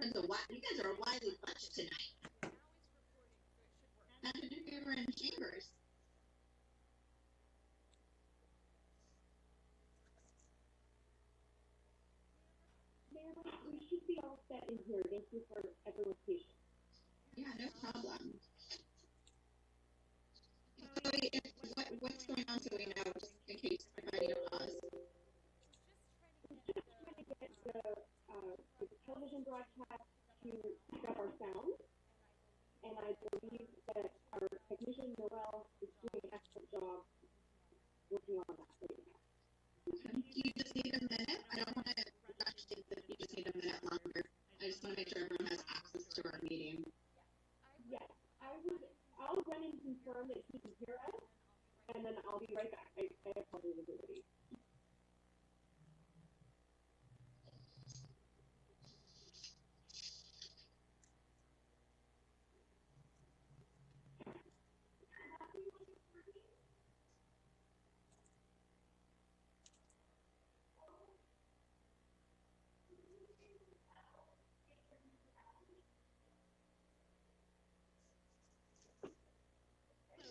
You guys are a wily bunch tonight. Happy New Year, we're in chambers. We should be all set in here. Thank you for everyone's patience. Yeah, no problem. Chloe, what's going on so we know, just in case I need a pause? We're just trying to get the television broadcast to pick up our sound, and I believe that our technician Noel is doing an excellent job working on that right now. Okay. Do you just need a minute? I don't want to rush things if you just need a minute longer. I just want to make sure everyone has access to our meeting. Yes, I'll run and confirm that he can hear us, and then I'll be right back. I have probably visibility.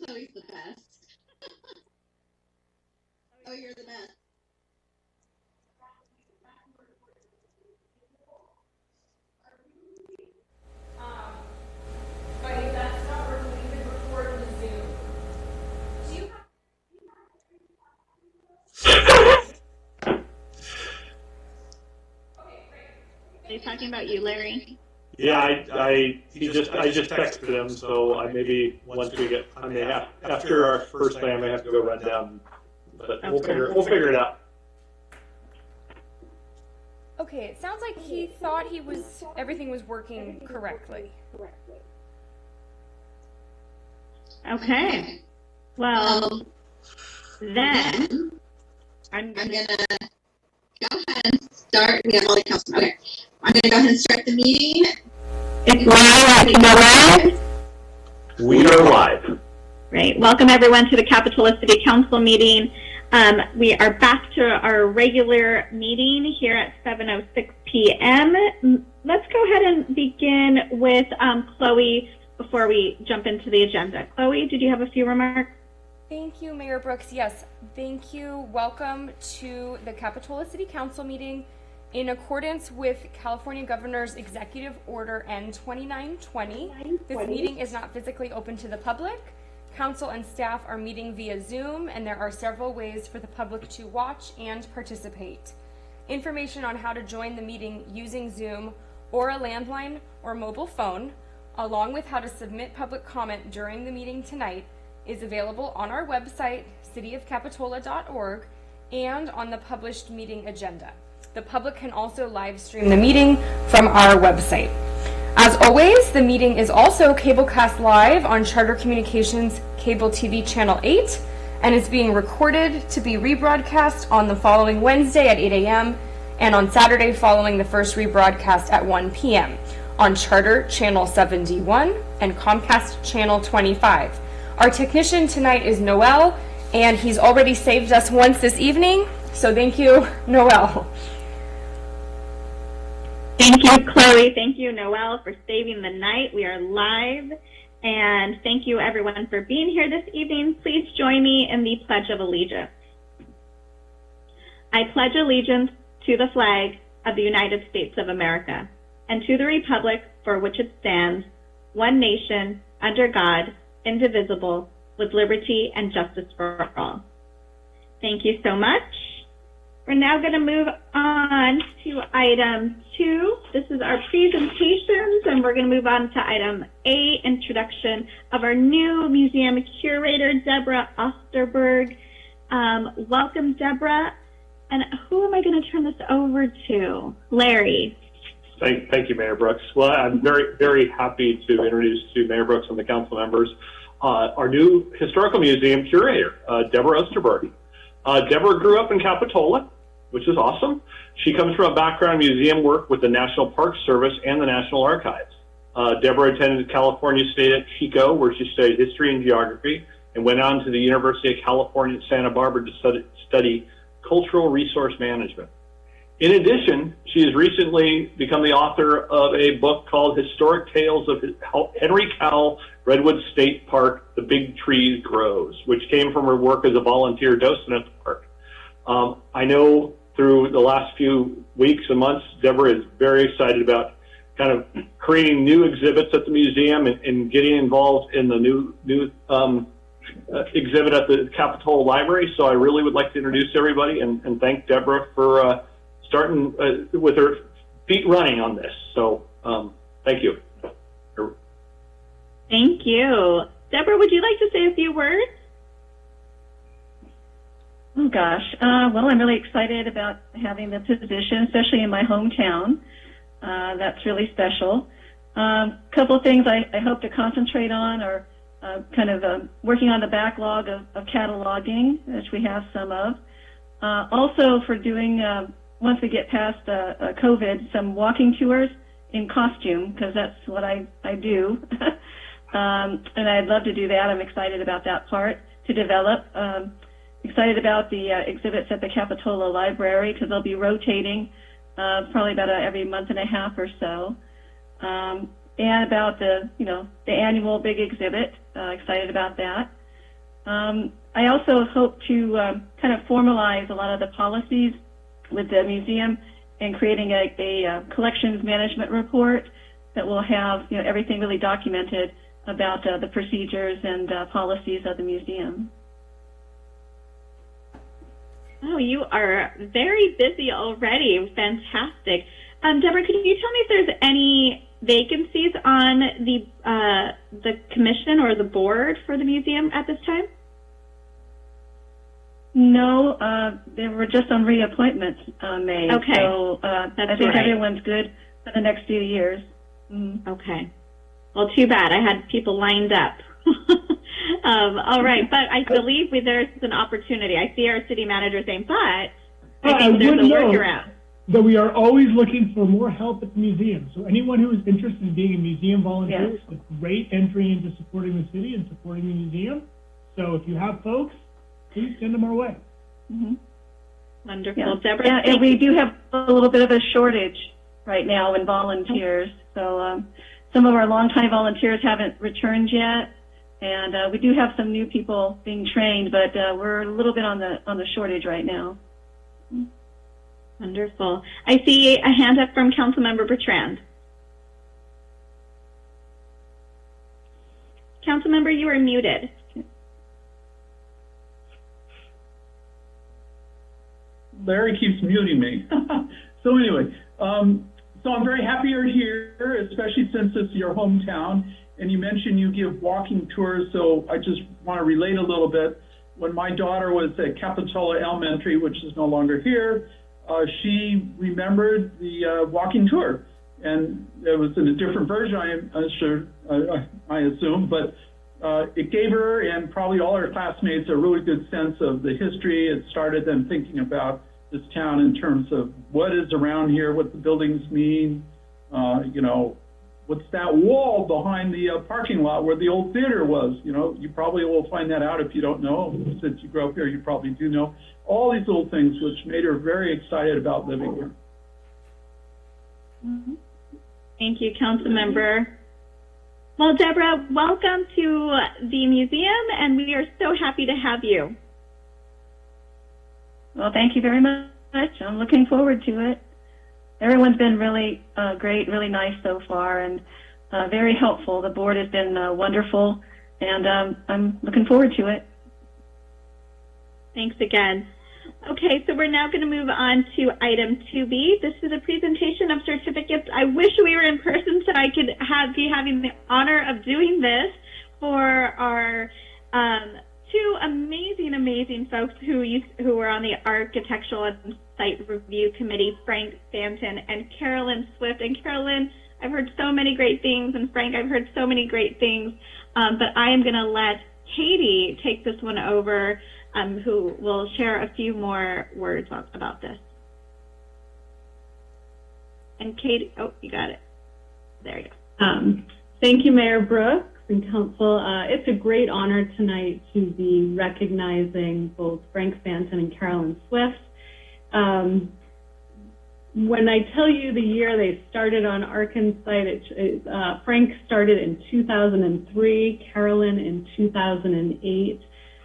Chloe's the best. Oh, you're the best. But if that's not working, we can record the Zoom. Do you have... Okay, great. Are you talking about you, Larry? Yeah, I just texted him, so I maybe once we get, I mean, after our first thing, I may have to go run down, but we'll figure it out. Okay, it sounds like he thought everything was working correctly. Okay. Well, then I'm gonna go ahead and start. We have all the council. Okay. I'm gonna go ahead and start the meeting. It's live. We are live. Great. Welcome everyone to the Capitola City Council meeting. We are back to our regular meeting here at 7:06 p.m. Let's go ahead and begin with Chloe before we jump into the agenda. Chloe, did you have a few remarks? Thank you, Mayor Brooks. Yes, thank you. Welcome to the Capitola City Council meeting. In accordance with California Governor's Executive Order N2920, this meeting is not physically open to the public. Council and staff are meeting via Zoom, and there are several ways for the public to watch and participate. Information on how to join the meeting using Zoom or a landline or mobile phone, along with how to submit public comment during the meeting tonight, is available on our website, cityofcapitola.org, and on the published meeting agenda. The public can also live stream the meeting from our website. As always, the meeting is also cablecast live on Charter Communications Cable TV Channel 8 and is being recorded to be rebroadcast on the following Wednesday at 8 a.m. and on Saturday following the first rebroadcast at 1 p.m. on Charter Channel 71 and Comcast Channel 25. Our technician tonight is Noel, and he's already saved us once this evening, so thank you, Noel. Thank you, Chloe. Thank you, Noel, for saving the night. We are live. And thank you, everyone, for being here this evening. Please join me in the Pledge of Allegiance. I pledge allegiance to the flag of the United States of America and to the republic for which it stands, one nation, under God, indivisible, with liberty and justice for all. Thank you so much. We're now going to move on to item 2. This is our presentations, and we're going to move on to item A, introduction of our new museum curator, Deborah Osterberg. Welcome, Deborah. And who am I going to turn this over to? Larry. Thank you, Mayor Brooks. Well, I'm very, very happy to introduce to Mayor Brooks and the council members our new historical museum curator, Deborah Osterberg. Deborah grew up in Capitola, which is awesome. She comes from a background in museum work with the National Park Service and the National Archives. Deborah attended California State at Chico, where she studied history and geography, and went on to the University of California at Santa Barbara to study cultural resource management. In addition, she has recently become the author of a book called Historic Tales of Henry Cowell Redwood State Park, The Big Tree Grows, which came from her work as a volunteer docent at the park. I know through the last few weeks and months, Deborah is very excited about kind of creating new exhibits at the museum and getting involved in the new exhibit at the Capitola Library. So I really would like to introduce everybody and thank Deborah for starting with her feet running on this. So thank you. Thank you. Deborah, would you like to say a few words? Oh gosh, well, I'm really excited about having the position, especially in my hometown. That's really special. Couple of things I hope to concentrate on are working on the backlog of cataloging, which we have some of. Also for doing, once we get past COVID, some walking tours in costume, because that's what I do. And I'd love to do that. I'm excited about that part to develop. Excited about the exhibits at the Capitola Library, because they'll be rotating probably about every month and a half or so. And about the annual big exhibit. Excited about that. I also hope to kind of formalize a lot of the policies with the museum and creating a collections management report that will have everything really documented about the procedures and policies of the museum. Oh, you are very busy already. Fantastic. Deborah, could you tell me if there's any vacancies on the commission or the board for the museum at this time? No, they were just on reappointments made. Okay. So That's I think right. everyone's good for the next few years. Okay. Well, too bad. I had people lined up. All right, but I believe there's an opportunity. I see our city manager saying, but I think there's a workaround. That we are always looking for more help at the museum. So anyone who is interested in being a museum volunteer is a great entry into supporting the city and supporting the museum. So if you have folks, please send them our way. Mm-hmm. Wonderful. Yeah. Deborah, Yeah, and we do have a little bit of a shortage right now in volunteers. So some of our longtime volunteers haven't returned yet. And we do have some new people being trained, but we're a little bit on the shortage right now. Wonderful. I see a hand up from Councilmember Bertrand. Councilmember, you are muted. Larry keeps muting me. So anyway, so I'm very happy you're here, especially since it's your hometown. And you mentioned you give walking tours, so I just want to relate a little bit. When my daughter was at Capitola Elementary, which is no longer here, she remembered the walking tour. And it was in a different version, I assume, but it gave her and probably all her classmates a really good sense of the history. It started them thinking about this town in terms of what is around here, what the buildings mean, what's that wall behind the parking lot where the old theater was? You probably will find that out if you don't know. Since you grew up here, you probably do know. All these little things which made her very excited about living here. Mm-hmm. Thank you, Councilmember. Well, Deborah, welcome to the museum, and we are so happy to have you. Well, thank you very much. I'm looking forward to it. Everyone's been really great, really nice so far, and very helpful. The board has been wonderful, and I'm looking forward to it. Thanks again. Okay, so we're now going to move on to item 2B. This is a presentation of certificates. I wish we were in person so I could be having the honor of doing this for our two amazing folks who were on the Architectural and Site Review Committee, Frank Stanton and Carolyn Swift. And Carolyn, I've heard so many great things, and Frank, I've heard so many great things, but I am going to let Katie take this one over, who will share a few more words about this. And Katie, oh, you got it. There you go. Thank you, Mayor Brooks and Council. It's a great honor tonight to be recognizing both Frank Stanton and Carolyn Swift. when I tell you the year they started on Arkansite, Frank started in 2003, Carolyn in 2008.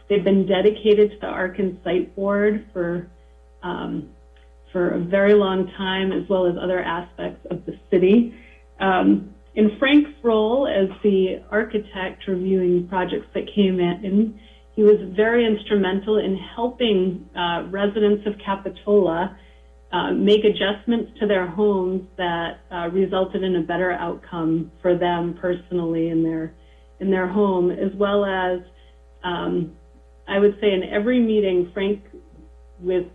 They've been dedicated to the Arkansite board for a very long time, as well as other aspects of the city. In Frank's role as the architect reviewing projects that came in, he was very instrumental in helping residents of Capitola make adjustments to their homes that resulted in a better outcome for them personally in their home, as well as I would say in every meeting, Frank, with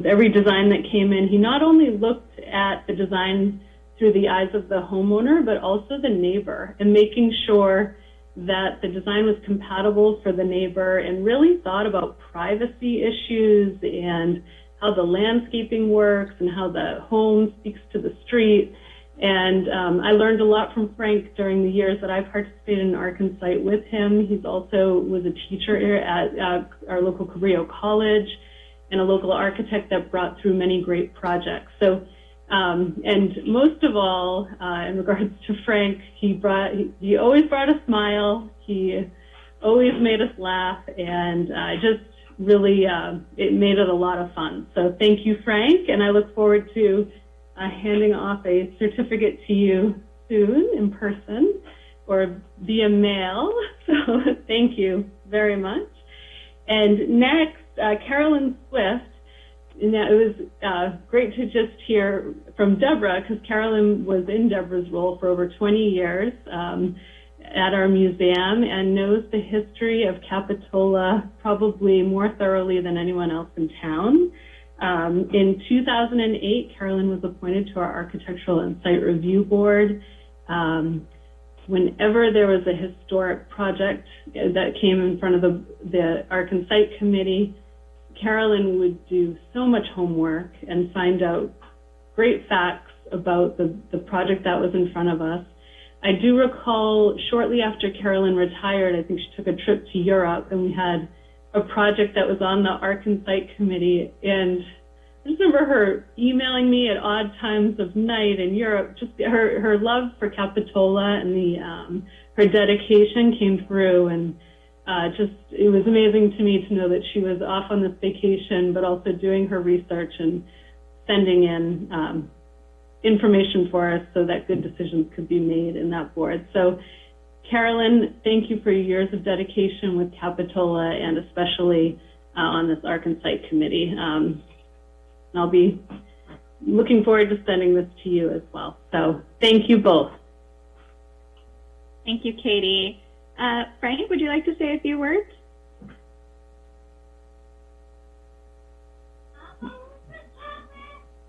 every design that came in, he not only looked at the design through the eyes of the homeowner, but also the neighbor, and making sure that the design was compatible for the neighbor, and really thought about privacy issues and how the landscaping works and how the home speaks to the street. And I learned a lot from Frank during the years that I participated in Arkansite with him. He's also was a teacher at our local Cabrillo College and a local architect that brought through many great projects. So, and most of all, in regards to Frank, he always brought a smile. He always made us laugh, and just really, it made it a lot of fun. So thank you, Frank, and I look forward to handing off a certificate to you soon in person or via mail. So thank you very much. And next, Carolyn Swift. And it was great to just hear from Deborah, because Carolyn was in Deborah's role for over 20 years at our museum and knows the history of Capitola probably more thoroughly than anyone else in town. In 2008, Carolyn was appointed to our Architectural and Site Review Board. Whenever there was a historic project that came in front of the Arkansite Committee, Carolyn would do so much homework and find out great facts about the project that was in front of us. I do recall shortly after Carolyn retired, I think she took a trip to Europe, and we had a project that was on the Arkansite Committee, and I just remember her emailing me at odd times of night in Europe. Just her love for Capitola and her dedication came through, and it was amazing to me to know that she was off on this vacation, but also doing her research and sending in information for us so that good decisions could be made in that board. So, Carolyn, thank you for your years of dedication with Capitola, and especially on this Arkansite Committee. I'll be looking forward to sending this to you as well. So, thank you both. Thank you, Katie. Frank, would you like to say a few words?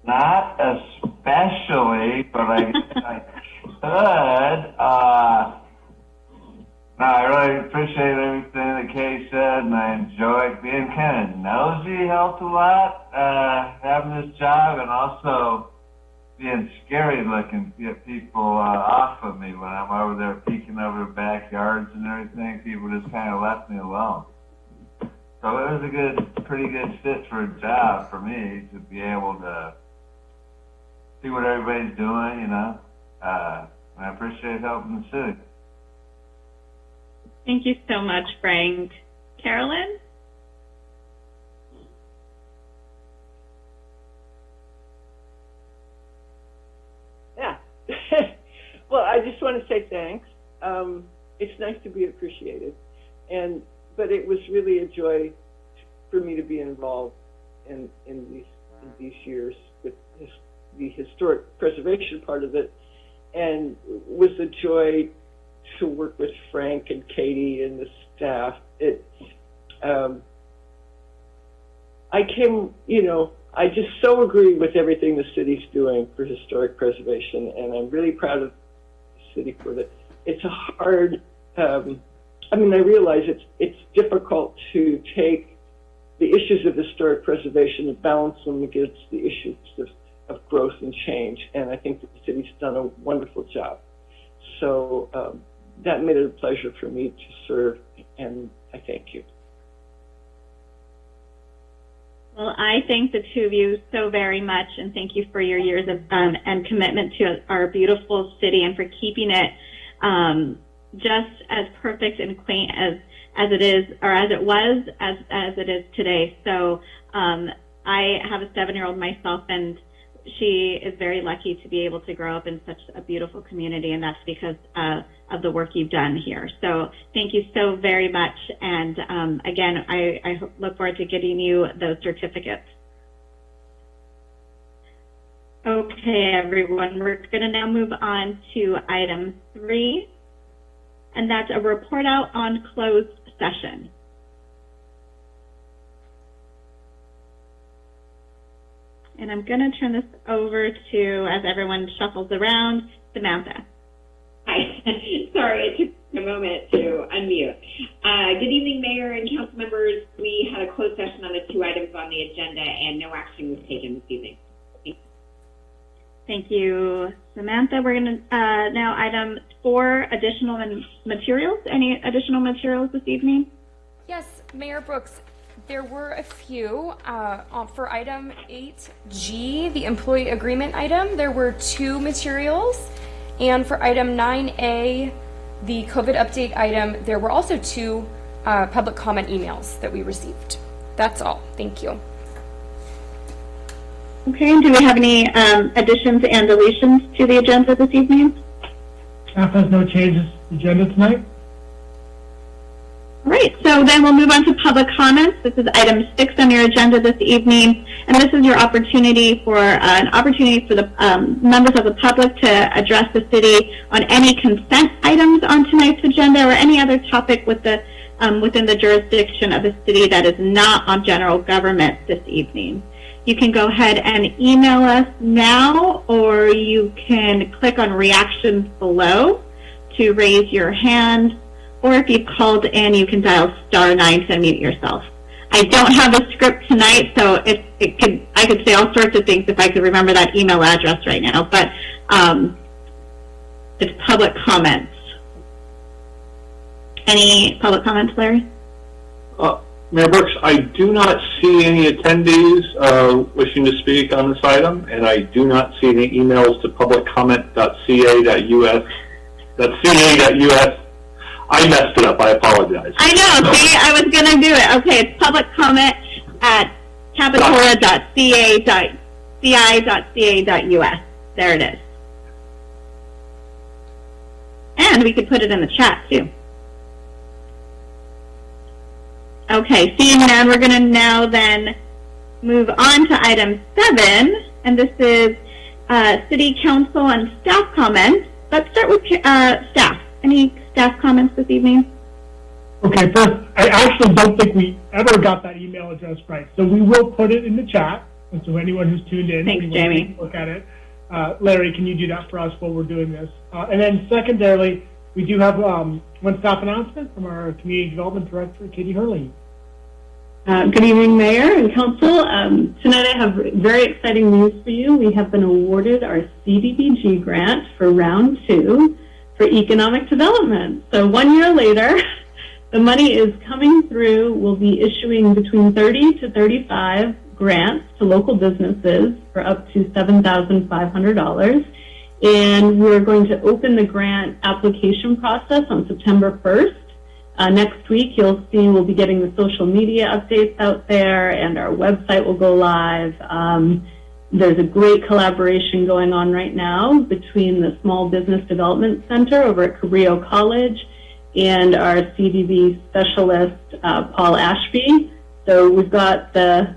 Not especially, but I guess I could. No, I really appreciate everything that Kay said, and I enjoyed being kind of nosy. Helped a lot, having this job, and also being scary looking to get people off of me when I'm over there peeking over the backyards and everything. People just kind of left me alone. So it was a pretty good fit for a job for me to be able to see what everybody's doing, you know. And I appreciate helping the city. Thank you so much, Frank. Carolyn? Yeah. Well, I just want to say thanks. It's nice to be appreciated, but it was really a joy for me to be involved in these years with the historic preservation part of it, and it was a joy to work with Frank and Katie and the staff. I just so agree with everything the city's doing for historic preservation, and I'm really proud of the city for that. It's a hard, I realize it's difficult to take the issues of historic preservation and balance them against the issues of growth and change, and I think that the city's done a wonderful job. So that made it a pleasure for me to serve, and I thank you. Well, I thank the two of you so very much, and thank you for your years of and commitment to our beautiful city and for keeping it just as perfect and quaint as it is, or as it was, as it is today. So I have a 7-year-old myself, and she is very lucky to be able to grow up in such a beautiful community, and that's because of the work you've done here. So thank you so very much. And again, I look forward to getting you those certificates. Okay, everyone, we're going to now move on to item 3, and that's a report out on closed session. And I'm going to turn this over to, as everyone shuffles around, Samantha. Hi. Sorry, it took a moment to unmute. Good evening, Mayor and council members. We had a closed session on the 2 items on the agenda, and no action was taken this evening. Thank you, Samantha. We're going to now item 4, additional materials. Any additional materials this evening? Yes, Mayor Brooks. There were a few. For item 8G, the employee agreement item, there were 2 materials. And for item 9A, the COVID update item, there were also 2 public comment emails that we received. That's all. Thank you. Okay, and do we have any additions and deletions to the agenda this evening? Staff has no changes to the agenda tonight. All right, so then we'll move on to public comments. This is item 6 on your agenda this evening, and this is your opportunity for the members of the public to address the city on any consent items on tonight's agenda or any other topic with the within the jurisdiction of the city that is not on general government this evening. You can go ahead and email us now, or you can click on reactions below to raise your hand. Or if you've called in, you can dial *9 to unmute yourself. I don't have a script tonight, so I could say all sorts of things if I could remember that email address right now. But it's public comments. Any public comments, Larry? Mayor Brooks, I do not see any attendees wishing to speak on this item, and I do not see any emails to publiccomment.ca.us. That's ca.us. I messed it up. I apologize. I know. See, I was going to do it. Okay, it's public comment at capitola.ci.ca.us. There it is. And we could put it in the chat, too. Okay, seeing none, we're going to now then move on to item 7, and this is City Council and staff comments. Let's start with staff. Any staff comments this evening? Okay, first, I actually don't think we ever got that email address right, so we will put it in the chat, and so anyone who's tuned in, thanks, Jamie. Look at it. Larry, can you do that for us while we're doing this? And then secondarily, we do have one staff announcement from our Community Development Director, Katie Hurley. Good evening, Mayor and Council. Tonight I have very exciting news for you. We have been awarded our CDBG grant for round 2 for economic development. So 1 year later, the money is coming through. We'll be issuing between 30 to 35 grants to local businesses for up to $7,500. And we're going to open the grant application process on September 1st. Next week, you'll see we'll be getting the social media updates out there, and our website will go live. There's a great collaboration going on right now between the Small Business Development Center over at Cabrillo College and our CDB specialist, Paul Ashby. So we've got the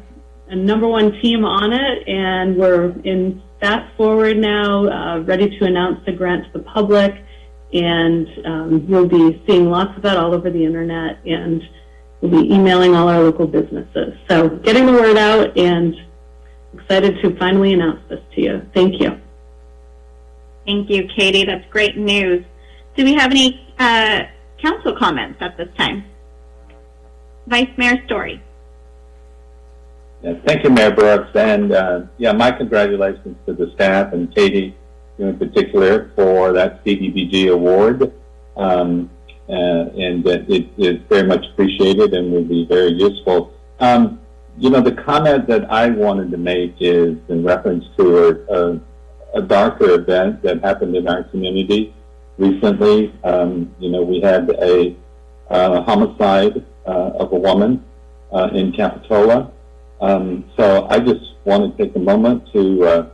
#1 team on it, and we're in fast forward now, ready to announce the grant to the public. And you'll be seeing lots of that all over the internet, and we'll be emailing all our local businesses. So getting the word out, and excited to finally announce this to you. Thank you. Thank you, Katie. That's great news. Do we have any council comments at this time? Vice Mayor Story. Yes, thank you, Mayor Brooks. And my congratulations to the staff and Katie in particular for that CDBG award. And it is very much appreciated and will be very useful. you know, the comment that I wanted to make is in reference to a darker event that happened in our community recently. You know, we had a homicide of a woman in Capitola. So I just want to take a moment to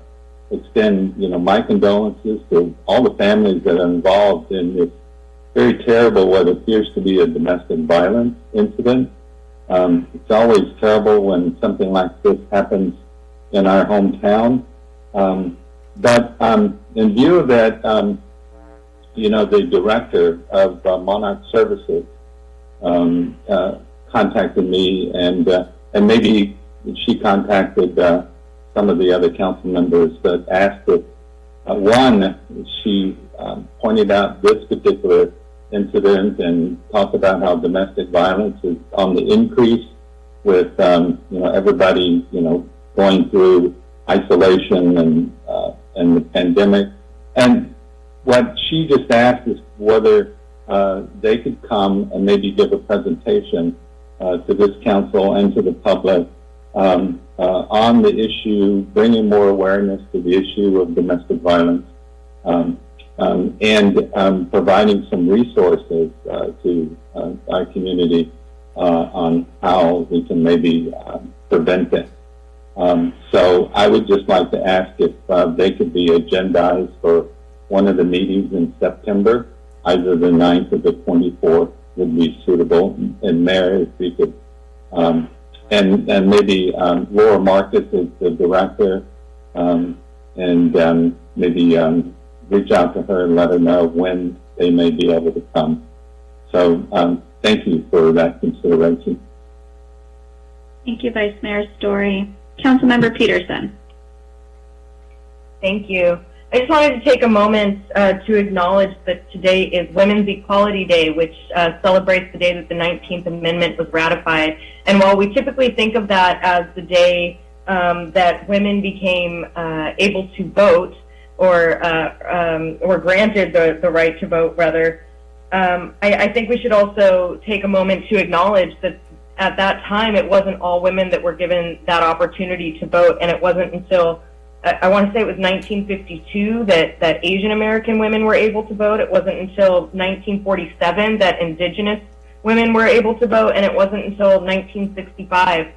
extend, you know, my condolences to all the families that are involved in this very terrible, what appears to be a domestic violence incident. It's always terrible when something like this happens in our hometown. But in view of that, you know, the director of Monarch Services contacted me, and maybe she contacted some of the other council members, but asked if, one, she pointed out this particular incident and talked about how domestic violence is on the increase with, you know, everybody, you know, going through isolation and the pandemic. And what she just asked is whether they could come and maybe give a presentation to this council and to the public on the issue, bringing more awareness to the issue of domestic violence, and providing some resources to our community on how we can maybe prevent it. So I would just like to ask if they could be agendized for one of the meetings in September, either the 9th or the 24th would be suitable. And Mayor, if we could, and maybe Laura Marcus is the director, and maybe reach out to her and let her know when they may be able to come. So thank you for that consideration. Thank you, Vice Mayor Story. Councilmember Peterson. Thank you. I just wanted to take a moment to acknowledge that today is Women's Equality Day, which celebrates the day that the 19th Amendment was ratified. And while we typically think of that as the day that women became able to vote, or granted the right to vote, rather, I think we should also take a moment to acknowledge that at that time it wasn't all women that were given that opportunity to vote, and it wasn't until I want to say it was 1952 that Asian American women were able to vote. It wasn't until 1947 that Indigenous women were able to vote, and it wasn't until 1965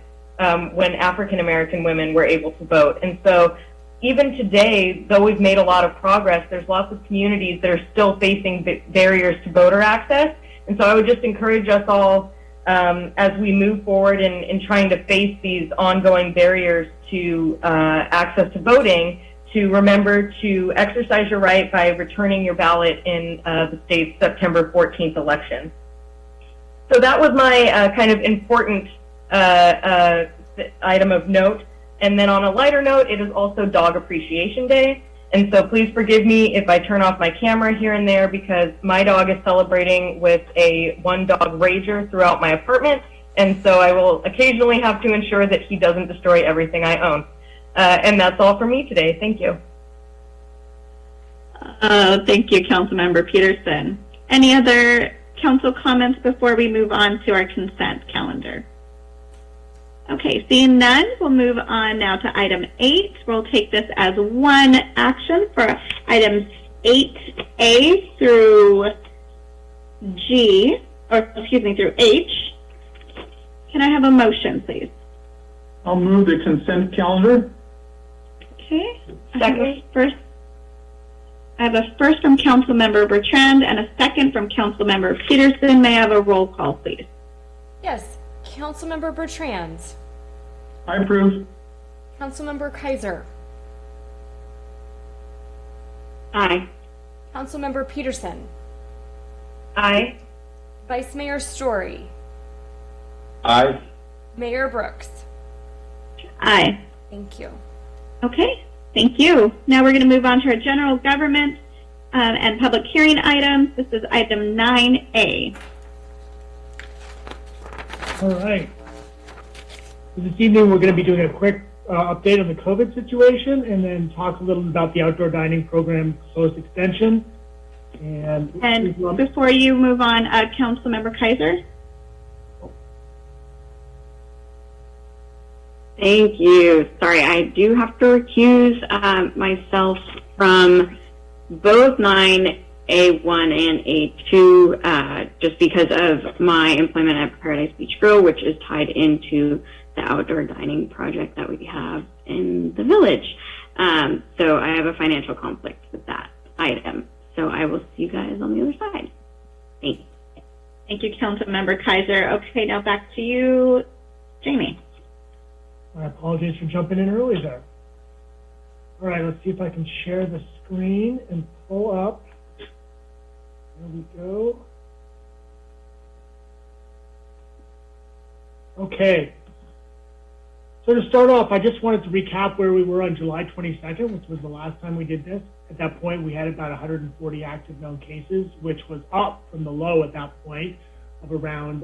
when African American women were able to vote. And so even today, though we've made a lot of progress, there's lots of communities that are still facing barriers to voter access. And so I would just encourage us all, as we move forward in trying to face these ongoing barriers to access to voting, to remember to exercise your right by returning your ballot in the state's September 14th election. So that was my kind of important item of note. And then on a lighter note, it is also Dog Appreciation Day. And so please forgive me if I turn off my camera here and there, because my dog is celebrating with a one-dog rager throughout my apartment. And so I will occasionally have to ensure that he doesn't destroy everything I own. And that's all for me today. Thank you. Thank you, Councilmember Peterson. Any other council comments before we move on to our consent calendar? Okay, seeing none, we'll move on now to item 8. We'll take this as one action for items 8A through G, or excuse me, through H. Can I have a motion, please? I'll move the consent calendar. Okay. I have a first from Councilmember Bertrand and a second from Councilmember Peterson. May I have a roll call, please? Yes. Councilmember Bertrand. I approve. Councilmember Kaiser. Aye. Councilmember Peterson. Aye. Vice Mayor Story. Aye. Mayor Brooks. Aye. Thank you. Okay, thank you. Now we're going to move on to our general government and public hearing items. This is item 9A. All right. So this evening, we're going to be doing a quick update on the COVID situation, and then talk a little about the outdoor dining program closed extension. And before you move on, Councilmember Kaiser. Thank you. Sorry, I do have to recuse myself from both 9A1 and A2 just because of my employment at Paradise Beach Grill, which is tied into the outdoor dining project that we have in the village. So I have a financial conflict with that item. So I will see you guys on the other side. Thanks. Thank you, Councilmember Kaiser. Okay, now back to you, Jamie. My apologies for jumping in early there. All right, let's see if I can share the screen and pull up. There we go. Okay. So to start off, I just wanted to recap where we were on July 22nd, which was the last time we did this. At that point, we had about 140 active known cases, which was up from the low at that point of around,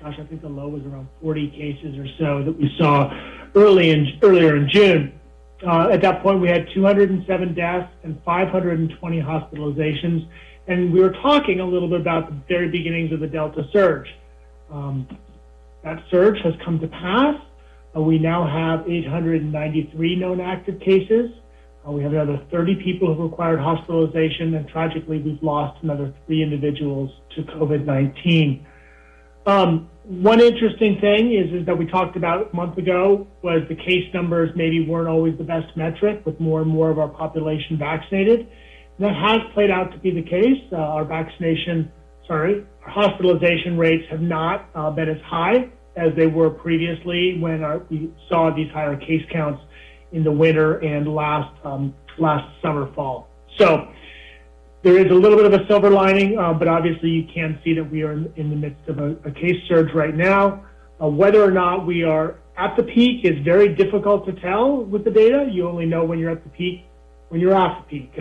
I think the low was around 40 cases or so that we saw earlier in June. At that point, we had 207 deaths and 520 hospitalizations. And we were talking a little bit about the very beginnings of the Delta surge. That surge has come to pass. We now have 893 known active cases. We have another 30 people who required hospitalization, and tragically, we've lost another 3 individuals to COVID-19. One interesting thing is that we talked about a month ago was the case numbers maybe weren't always the best metric with more and more of our population vaccinated. And that has played out to be the case. Our hospitalization rates have not been as high as they were previously when we saw these higher case counts in the winter and last summer, fall. So there is a little bit of a silver lining, but obviously you can see that we are in the midst of a case surge right now. Whether or not we are at the peak is very difficult to tell with the data. You only know when you're at the peak, when you're off the peak.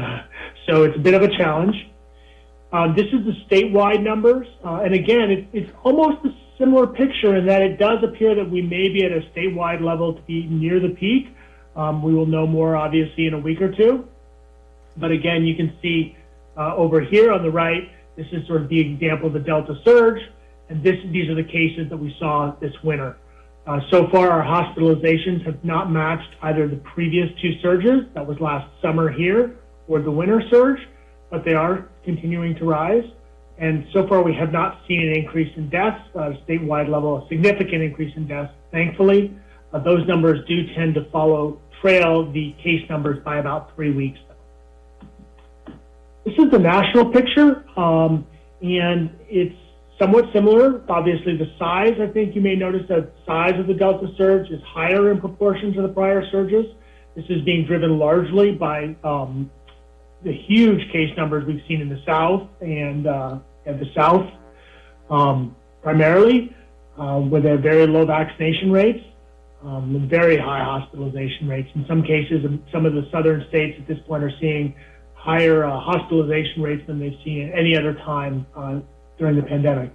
So it's a bit of a challenge. This is the statewide numbers. And again, it's almost a similar picture in that it does appear that we may be at a statewide level to be near the peak. We will know more, obviously, in a week or two. But again, you can see over here on the right, this is sort of the example of the Delta surge, and these are the cases that we saw this winter. So far, our hospitalizations have not matched either the previous 2 surges, that was last summer here, or the winter surge, but they are continuing to rise. And so far, we have not seen an increase in deaths, at a statewide level, a significant increase in deaths, thankfully. Those numbers do tend to trail the case numbers by about 3 weeks. This is the national picture, and it's somewhat similar. Obviously, the size, I think you may notice that the size of the Delta surge is higher in proportion to the prior surges. This is being driven largely by the huge case numbers we've seen in the South and the South primarily, where they have very low vaccination rates and very high hospitalization rates. In some cases, some of the southern states at this point are seeing higher hospitalization rates than they've seen at any other time during the pandemic.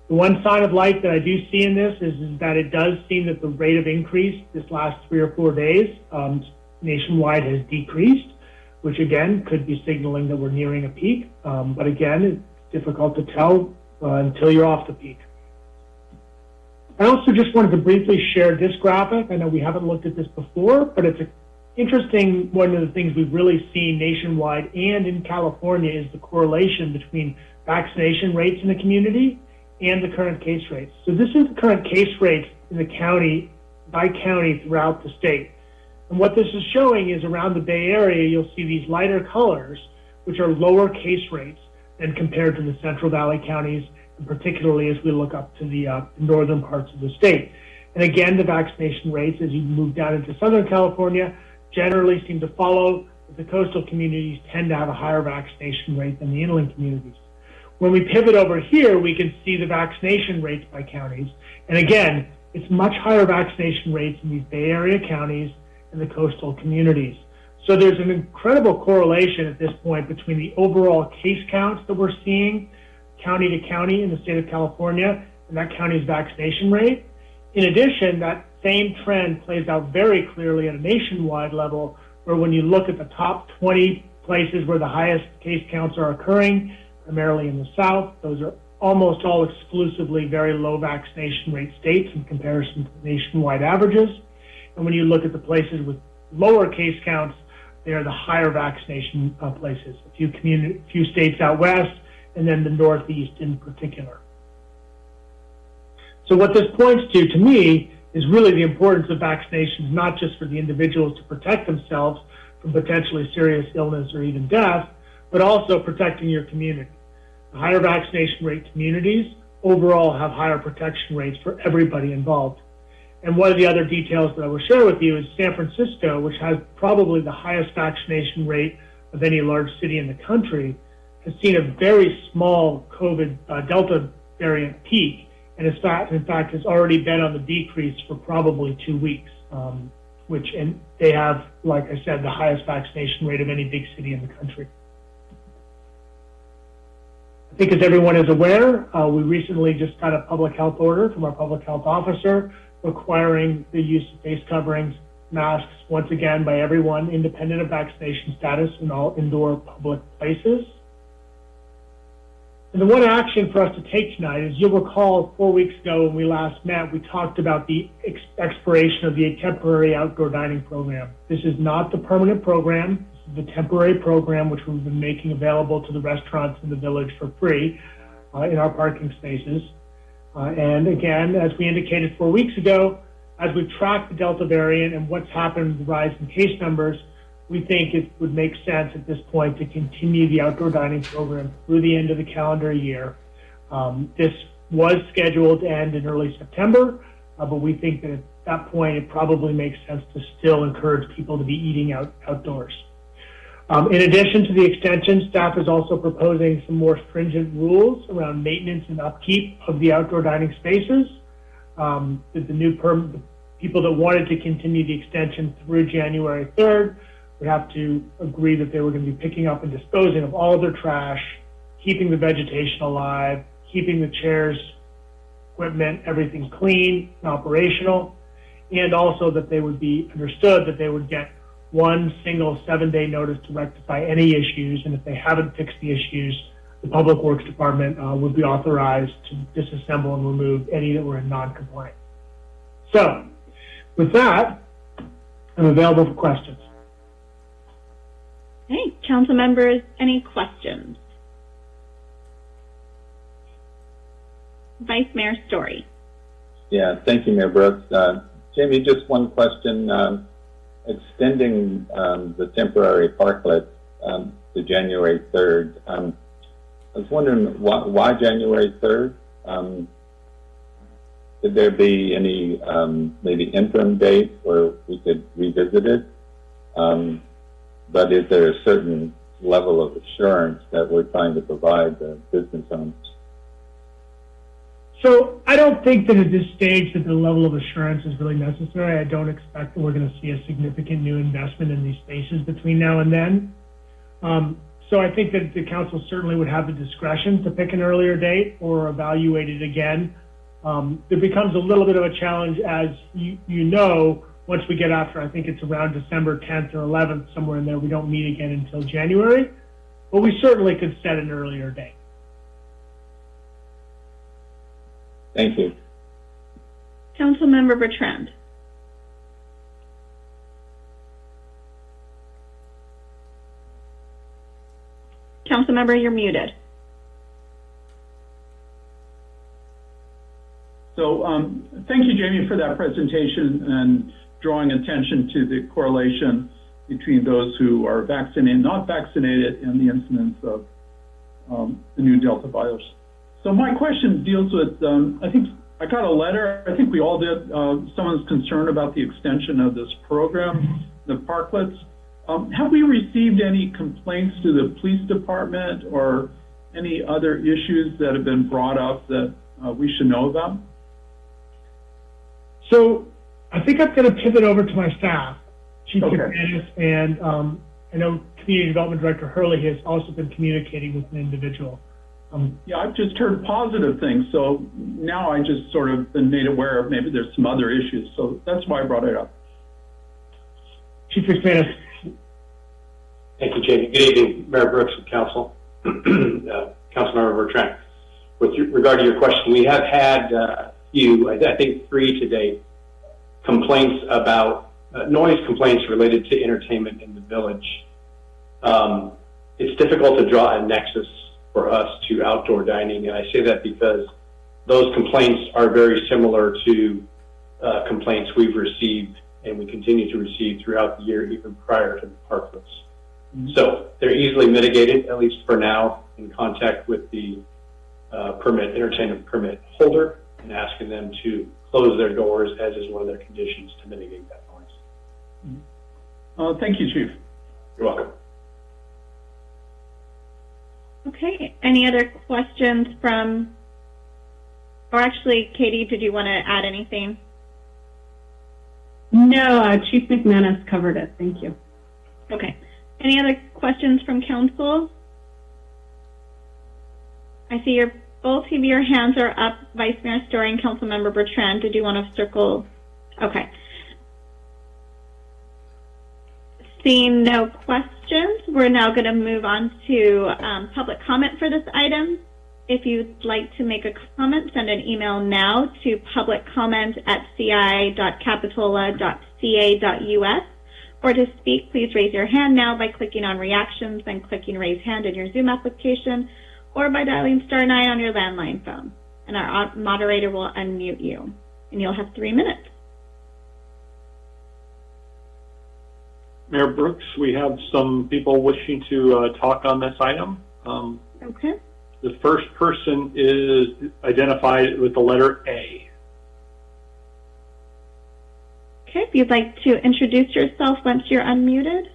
The one sign of light that I do see in this is that it does seem that the rate of increase this last 3 or 4 days nationwide has decreased, which again could be signaling that we're nearing a peak. But again, it's difficult to tell until you're off the peak. I also just wanted to briefly share this graphic. I know we haven't looked at this before, but it's interesting. One of the things we've really seen nationwide and in California is the correlation between vaccination rates in the community and the current case rates. So this is the current case rates in the county, by county throughout the state. And what this is showing is around the Bay Area, you'll see these lighter colors, which are lower case rates than compared to the Central Valley counties, and particularly as we look up to the northern parts of the state. And again, the vaccination rates, as you move down into Southern California, generally seem to follow, but the coastal communities tend to have a higher vaccination rate than the inland communities. When we pivot over here, we can see the vaccination rates by counties. And again, it's much higher vaccination rates in these Bay Area counties and the coastal communities. So there's an incredible correlation at this point between the overall case counts that we're seeing county to county in the state of California and that county's vaccination rate. In addition, that same trend plays out very clearly at a nationwide level, where when you look at the top 20 places where the highest case counts are occurring, primarily in the South, those are almost all exclusively very low vaccination rate states in comparison to the nationwide averages. And when you look at the places with lower case counts, they are the higher vaccination places. A few states out west, and then the Northeast in particular. So what this points to me, is really the importance of vaccinations, not just for the individuals to protect themselves from potentially serious illness or even death, but also protecting your community. The higher vaccination rate communities overall have higher protection rates for everybody involved. And one of the other details that I will share with you is San Francisco, which has probably the highest vaccination rate of any large city in the country, has seen a very small COVID Delta variant peak, and in fact has already been on the decrease for probably 2 weeks, and they have, like I said, the highest vaccination rate of any big city in the country. I think as everyone is aware, we recently just got a public health order from our public health officer requiring the use of face coverings, masks, once again, by everyone, independent of vaccination status in all indoor public places. And the one action for us to take tonight is, you'll recall 4 weeks ago when we last met, we talked about the expiration of the temporary outdoor dining program. This is not the permanent program. This is the temporary program which we've been making available to the restaurants in the village for free in our parking spaces. And again, as we indicated 4 weeks ago, as we've tracked the Delta variant and what's happened with the rise in case numbers, we think it would make sense at this point to continue the outdoor dining program through the end of the calendar year. This was scheduled to end in early September, but we think that at that point it probably makes sense to still encourage people to be eating outdoors. In addition to the extension, staff is also proposing some more stringent rules around maintenance and upkeep of the outdoor dining spaces. The people that wanted to continue the extension through January 3rd would have to agree that they were going to be picking up and disposing of all of their trash, keeping the vegetation alive, keeping the chairs, equipment, everything clean and operational, and also that they would be understood that they would get one single 7-day notice to rectify any issues, and if they haven't fixed the issues, the Public Works Department would be authorized to disassemble and remove any that were in non-compliance. So, with that, I'm available for questions. Hey, council members, any questions? Vice Mayor Story. Yeah, thank you, Mayor Brooks. Jamie, just one question. Extending the temporary parklets to January 3rd. I was wondering why January 3rd? Could there be any maybe interim date where we could revisit it? But is there a certain level of assurance that we're trying to provide the business owners? So I don't think that at this stage that the level of assurance is really necessary. I don't expect that we're going to see a significant new investment in these spaces between now and then. So I think that the council certainly would have the discretion to pick an earlier date or evaluate it again. It becomes a little bit of a challenge, as you know, once we get after, I think it's around December 10th or 11th, somewhere in there, we don't meet again until January, but we certainly could set an earlier date. Thank you. Councilmember Bertrand. Councilmember, you're muted. So thank you, Jamie, for that presentation and drawing attention to the correlation between those who are vaccinated and not vaccinated and the incidence of the new Delta virus. So my question deals with, I think I got a letter, I think we all did, someone's concerned about the extension of this program, the parklets. Have we received any complaints to the police department or any other issues that have been brought up that we should know about? So I think I'm going to pivot over to my staff, Chief McManus, and I know Community Development Director Hurley has also been communicating with an individual. Yeah, I've just heard positive things, so now I just sort of been made aware of maybe there's some other issues, so that's why I brought it up. Chief McManus. Thank you, Jamie. Good evening, Mayor Brooks and Council. Councilmember Bertrand. With regard to your question, we have had a few, I think 3 to date, complaints about noise complaints related to entertainment in the village. It's difficult to draw a nexus for us to outdoor dining, and I say that because those complaints are very similar to complaints we've received and we continue to receive throughout the year, even prior to the parklets. So they're easily mitigated, at least for now, in contact with the entertainment permit holder and asking them to close their doors, as is one of their conditions, to mitigate that noise. Thank you, Chief. You're welcome. Okay, any other questions from, or actually, Katie, did you want to add anything? No, Chief McManus covered it. Thank you. Okay. Any other questions from council? I see both of your hands are up, Vice Mayor Story and Councilmember Bertrand. Did you want to circle? Okay. Seeing no questions, we're now going to move on to public comment for this item. If you'd like to make a comment, send an email now to publiccomment@ci.capitola.ca.us. Or to speak, please raise your hand now by clicking on reactions, then clicking raise hand in your Zoom application, or by dialing *9 on your landline phone. And our moderator will unmute you. And you'll have 3 minutes. Mayor Brooks, we have some people wishing to talk on this item. Okay. The first person is identified with the letter A. Okay, if you'd like to introduce yourself once you're unmuted.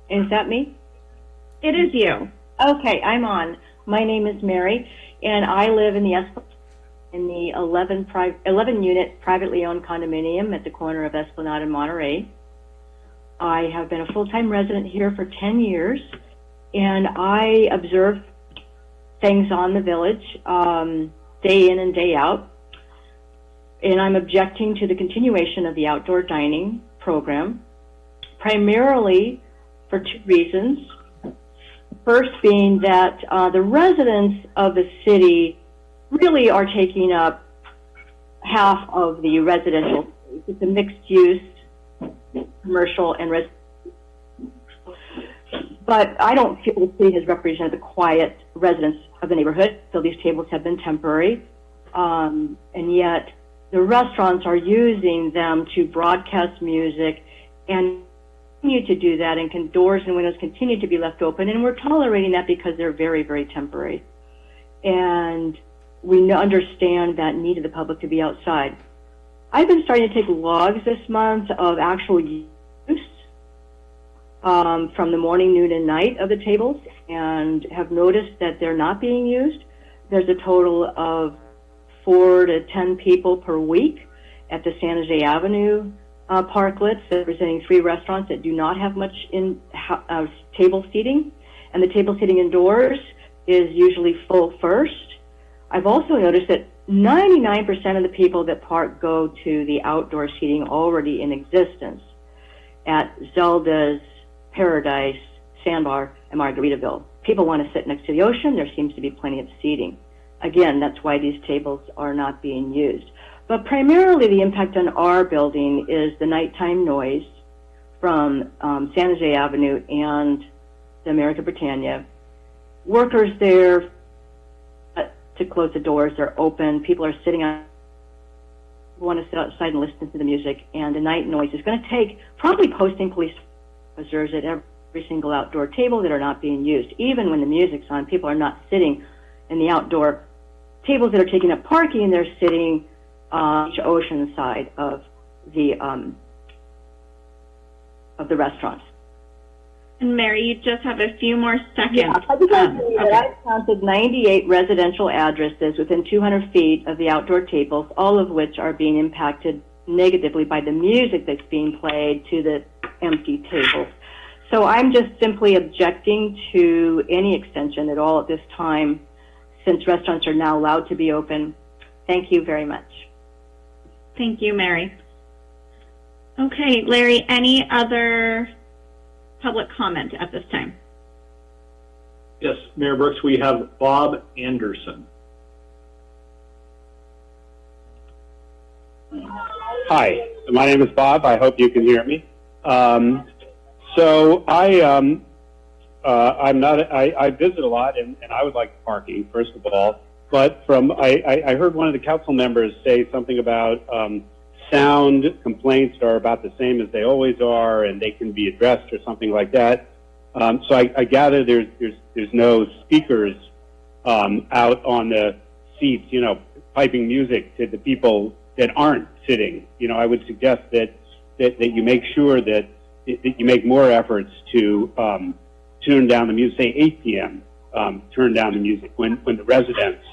Is that me? It is you. Okay, I'm on. My name is Mary, and I live in the 11-unit privately owned condominium at the corner of Esplanade and Monterey. I have been a full-time resident here for 10 years, and I observe things on the village day in and day out. And I'm objecting to the continuation of the outdoor dining program, primarily for 2 reasons. First being that the residents of the city really are taking up half of the residential. It's a mixed use, commercial and residential. But I don't feel the city has represented the quiet residents of the neighborhood, so these tables have been temporary. And yet the restaurants are using them to broadcast music and continue to do that, and doors and windows continue to be left open, and we're tolerating that because they're very, very temporary. And we understand that need of the public to be outside. I've been starting to take logs this month of actual use from the morning, noon, and night of the tables, and have noticed that they're not being used. There's a total of 4 to 10 people per week at the San Jose Avenue parklets, representing 3 restaurants that do not have much in table seating, and the table seating indoors is usually full first. I've also noticed that 99% of the people that park go to the outdoor seating already in existence at Zelda's, Paradise, Sandbar, and Margaritaville. People want to sit next to the ocean. There seems to be plenty of seating. Again, that's why these tables are not being used. But primarily the impact on our building is the nighttime noise from San Jose Avenue and the America Britannia. Workers there to close the doors, they're open. People are sitting on, want to sit outside and listen to the music, and the night noise is going to take probably posting police officers at every single outdoor table that are not being used. Even when the music's on, people are not sitting in the outdoor tables that are taking up parking. They're sitting on the ocean side of the restaurants. And Mary, you just have a few more seconds. Yeah, I just want to say that I've counted 98 residential addresses within 200 feet of the outdoor tables, all of which are being impacted negatively by the music that's being played to the empty tables. So I'm just simply objecting to any extension at all at this time, since restaurants are now allowed to be open. Thank you very much. Thank you, Mary. Okay, Larry, any other public comment at this time? Yes, Mayor Brooks, we have Bob Anderson. Hi, my name is Bob. I hope you can hear me. So I'm not. I visit a lot, and I would like parking first of all. But I heard one of the council members say something about sound complaints are about the same as they always are, and they can be addressed or something like that. So I gather there's no speakers out on the seats, piping music to the people that aren't sitting. I would suggest that you make sure that you make more efforts to tune down the music, say 8 p.m., turn down the music when the residents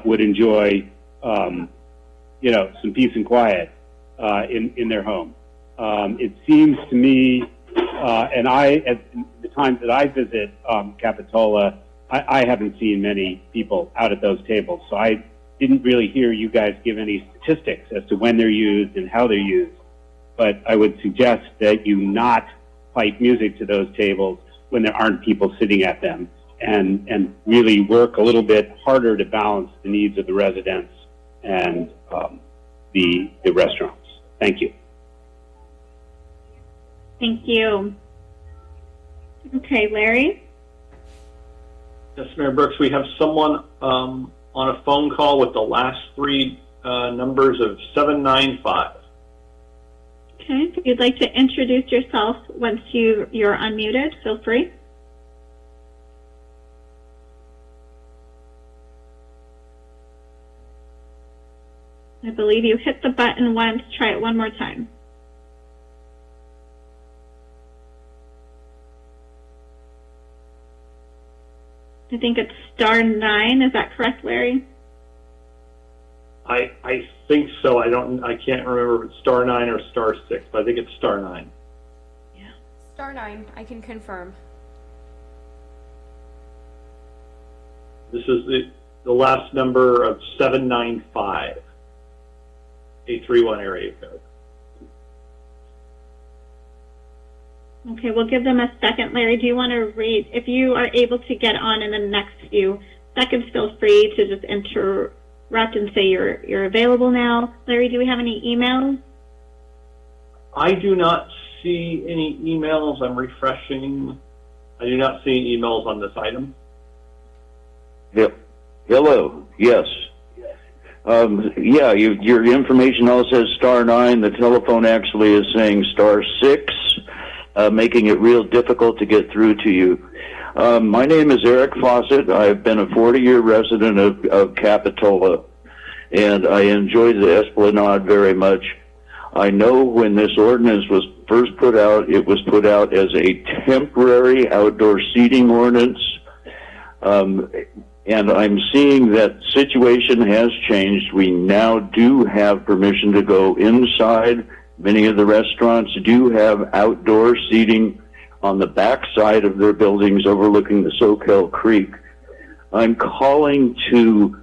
would enjoy, some peace and quiet in their home. It seems to me, and at the times that I visit Capitola, I haven't seen many people out at those tables, so I didn't really hear you guys give any statistics as to when they're used and how they're used. But I would suggest that you not pipe music to those tables when there aren't people sitting at them, and really work a little bit harder to balance the needs of the residents and the restaurants. Thank you. Thank you. Okay, Larry? Yes, Mayor Brooks, we have someone on a phone call with the last three numbers of 795. Okay, if you'd like to introduce yourself once you're unmuted, feel free. I believe you hit the button once. Try it one more time. I think it's *9. Is that correct, Larry? I think so. I can't remember if it's *9 or *6, but I think it's *9. Yeah. *9. I can confirm. This is the last number of 795. 831 area code. Okay, we'll give them a second. Larry, do you want to read? If you are able to get on in the next few seconds, feel free to just interrupt and say you're available now. Larry, do we have any emails? I do not see any emails. I'm refreshing. I do not see any emails on this item. Yep. Hello. Yes. Your information all says *9. The telephone actually is saying *6, making it real difficult to get through to you. My name is Eric Fawcett. I've been a 40-year resident of Capitola, and I enjoy the Esplanade very much. I know when this ordinance was first put out, it was put out as a temporary outdoor seating ordinance. And I'm seeing that situation has changed. We now do have permission to go inside. Many of the restaurants do have outdoor seating on the back side of their buildings overlooking the Soquel Creek. I'm calling to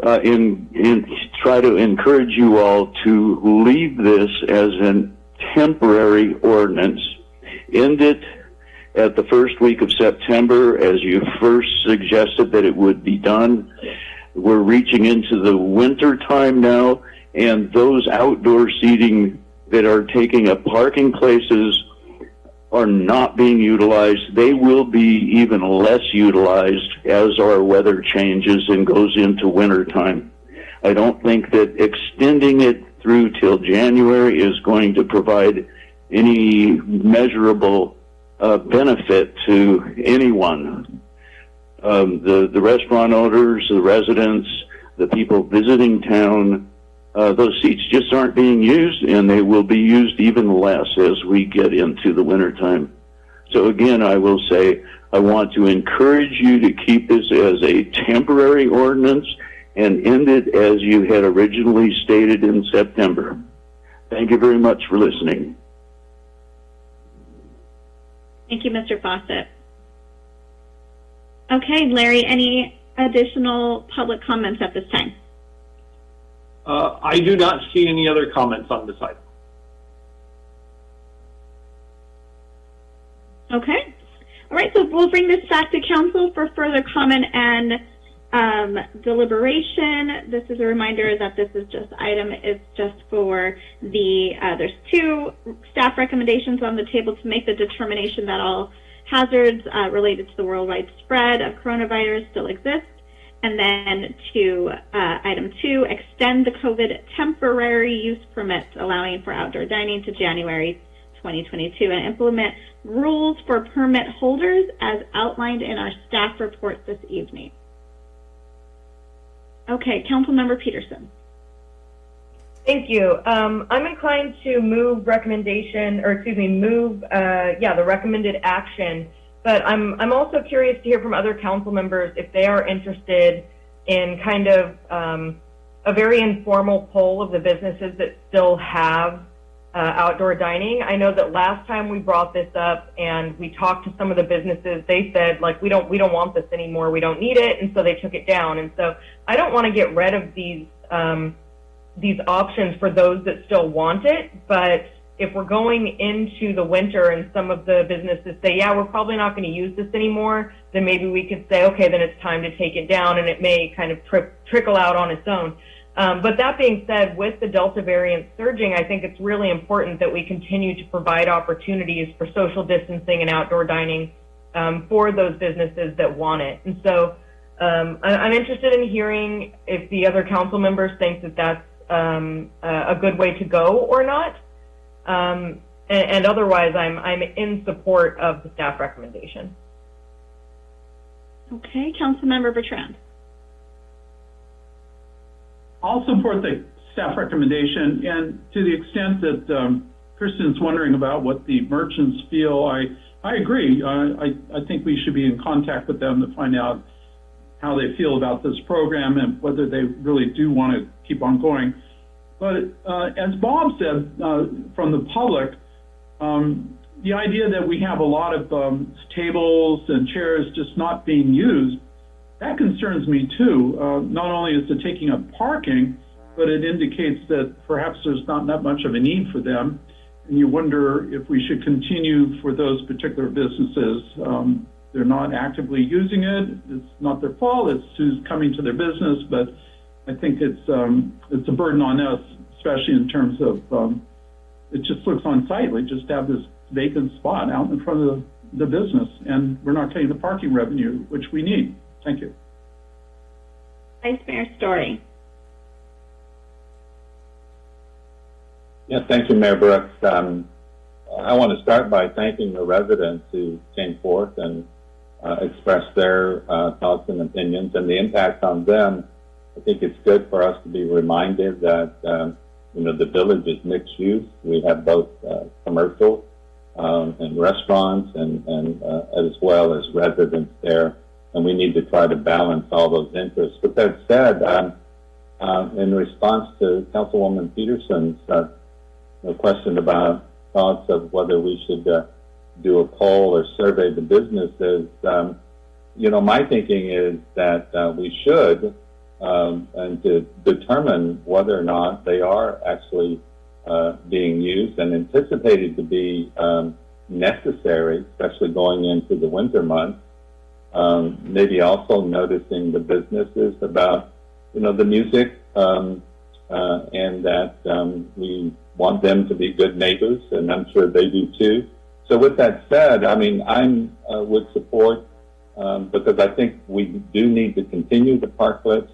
try to encourage you all to leave this as a temporary ordinance. End it at the first week of September, as you first suggested that it would be done. We're reaching into the winter time now, and those outdoor seating that are taking up parking places are not being utilized. They will be even less utilized as our weather changes and goes into winter time. I don't think that extending it through till January is going to provide any measurable benefit to anyone. The restaurant owners, the residents, the people visiting town, those seats just aren't being used, and they will be used even less as we get into the wintertime. So again, I will say, I want to encourage you to keep this as a temporary ordinance and end it as you had originally stated in September. Thank you very much for listening. Thank you, Mr. Fawcett. Okay, Larry, any additional public comments at this time? I do not see any other comments on this item. Okay. All right, so we'll bring this back to council for further comment and deliberation. This is a reminder that this is just for the, there's 2 staff recommendations on the table to make the determination that all hazards related to the worldwide spread of coronavirus still exist. And then to item 2, extend the COVID temporary use permits allowing for outdoor dining to January 2022 and implement rules for permit holders as outlined in our staff report this evening. Okay, Councilmember Peterson. Thank you. I'm inclined to move the recommended action. But I'm also curious to hear from other council members if they are interested in kind of a very informal poll of the businesses that still have outdoor dining. I know that last time we brought this up and we talked to some of the businesses, they said, like, we don't want this anymore, we don't need it, and so they took it down. And so I don't want to get rid of these options for those that still want it, but if we're going into the winter and some of the businesses say, yeah, we're probably not going to use this anymore, then maybe we could say, okay, then it's time to take it down, and it may kind of trickle out on its own. But that being said, with the Delta variant surging, I think it's really important that we continue to provide opportunities for social distancing and outdoor dining for those businesses that want it. And so I'm interested in hearing if the other council members think that that's a good way to go or not. And otherwise, I'm in support of the staff recommendation. Okay, Councilmember Bertrand. I'll support the staff recommendation, and to the extent that Kristen's wondering about what the merchants feel, I agree. I think we should be in contact with them to find out how they feel about this program and whether they really do want to keep on going. But as Bob said, from the public, the idea that we have a lot of tables and chairs just not being used, that concerns me too. Not only is it taking up parking, but it indicates that perhaps there's not that much of a need for them. And you wonder if we should continue for those particular businesses. They're not actively using it. It's not their fault. It's who's coming to their business. But I think it's a burden on us, especially in terms of it just looks unsightly just to have this vacant spot out in front of the business, and we're not getting the parking revenue which we need. Thank you. Vice Mayor Story. Yeah, thank you, Mayor Brooks. I want to start by thanking the residents who came forth and expressed their thoughts and opinions and the impact on them. I think it's good for us to be reminded that, the village is mixed use. We have both commercial and restaurants and as well as residents there. And we need to try to balance all those interests. With that said, in response to Councilwoman Peterson's question about thoughts of whether we should do a poll or survey the businesses, my thinking is that we should, and to determine whether or not they are actually being used and anticipated to be necessary, especially going into the winter months. Maybe also noticing the businesses about, the music, and that we want them to be good neighbors, and I'm sure they do too. So with that said, I would support, because I think we do need to continue the parklets,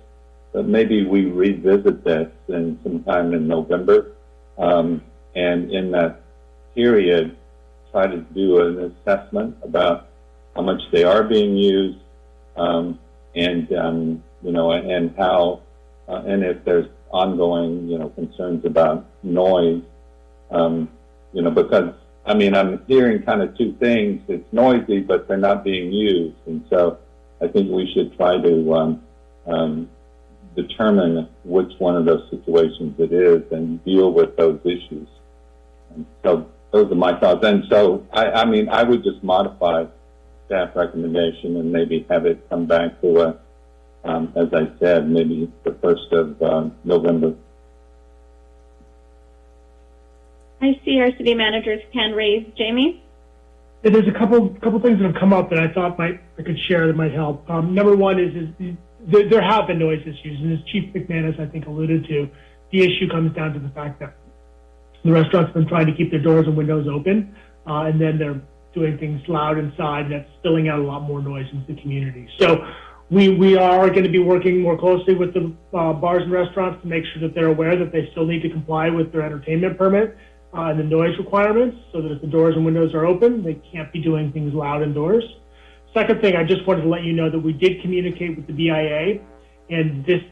but maybe we revisit this sometime in November, and in that period, try to do an assessment about how much they are being used, and how, and if there's ongoing, concerns about noise, because, I'm hearing kind of two things. It's noisy, but they're not being used. And so I think we should try to determine which one of those situations it is and deal with those issues. And so those are my thoughts. And so, I would just modify staff recommendation and maybe have it come back to us, as I said, maybe the 1st of November. I see our city manager's hand raised. Jamie? There's a couple things that have come up that I thought I could share that might help. Number one is there have been noise issues, and as Chief McManus, I think, alluded to, the issue comes down to the fact that the restaurant's been trying to keep their doors and windows open, and then they're doing things loud inside, and that's spilling out a lot more noise into the community. So we are going to be working more closely with the bars and restaurants to make sure that they're aware that they still need to comply with their entertainment permit and the noise requirements, so that if the doors and windows are open, they can't be doing things loud indoors. Second thing, I just wanted to let you know that we did communicate with the BIA, and this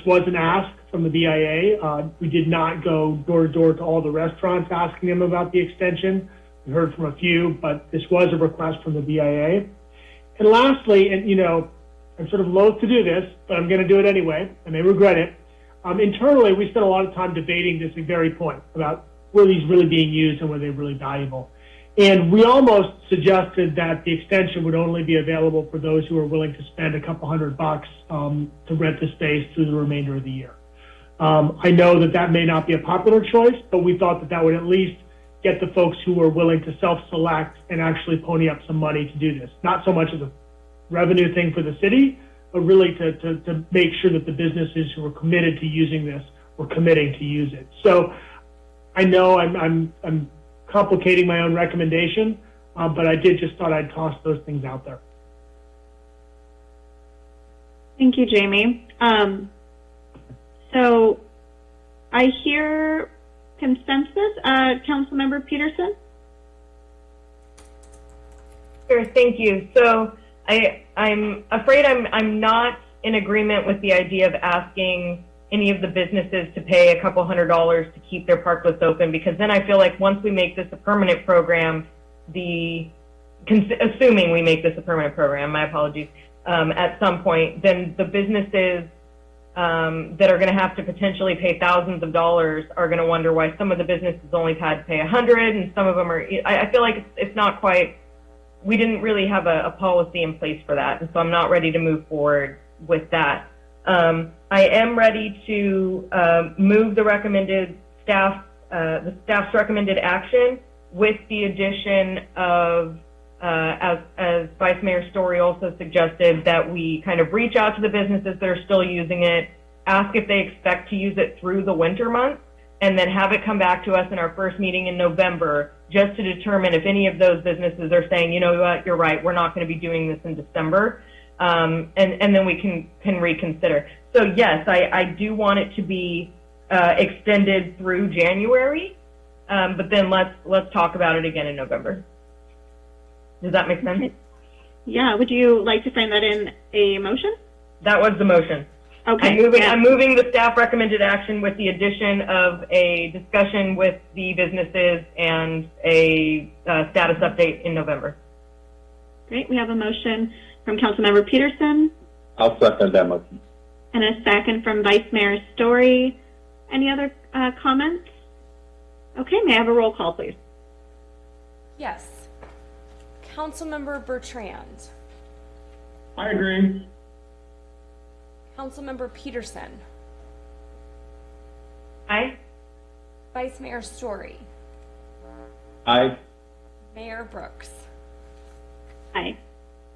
was an ask from the BIA. We did not go door to door to all the restaurants asking them about the extension. We heard from a few, but this was a request from the BIA. And lastly, and I'm sort of loath to do this, but I'm going to do it anyway. I may regret it. Internally, we spent a lot of time debating this very point about were these really being used and were they really valuable. And we almost suggested that the extension would only be available for those who are willing to spend a couple $100 to rent the space through the remainder of the year. I know that may not be a popular choice, but we thought that would at least get the folks who are willing to self-select and actually pony up some money to do this. Not so much as a revenue thing for the city, but really to make sure that the businesses who are committed to using this were committing to use it. So I know I'm complicating my own recommendation, but I just thought I'd toss those things out there. Thank you, Jamie. So I hear consensus. Councilmember Peterson? Sure, thank you. So I'm afraid I'm not in agreement with the idea of asking any of the businesses to pay a couple $100 to keep their park lists open, because then I feel like once we make this a permanent program, assuming we make this a permanent program, my apologies, at some point, then the businesses that are going to have to potentially pay thousands of dollars are going to wonder why some of the businesses only had to pay $100 and some of them are, I feel like it's not quite, we didn't really have a policy in place for that, and so I'm not ready to move forward with that. I am ready to move the recommended the staff's recommended action with the addition of, as Vice Mayor Story also suggested, that we kind of reach out to the businesses that are still using it, ask if they expect to use it through the winter months, and then have it come back to us in our first meeting in November, just to determine if any of those businesses are saying, you know what, you're right, we're not going to be doing this in December. And then we can reconsider. So yes, I do want it to be extended through January, but then let's talk about it again in November. Does that make sense? Yeah. Would you like to frame that in a motion? That was the motion. Okay. I'm moving the staff recommended action with the addition of a discussion with the businesses and a status update in November. Great. We have a motion from Councilmember Peterson. I'll second that motion. And a second from Vice Mayor Story. Any other comments? Okay, may I have a roll call, please? Yes. Councilmember Bertrand. I agree. Councilmember Peterson. Aye. Vice Mayor Story. Aye. Mayor Brooks. Aye.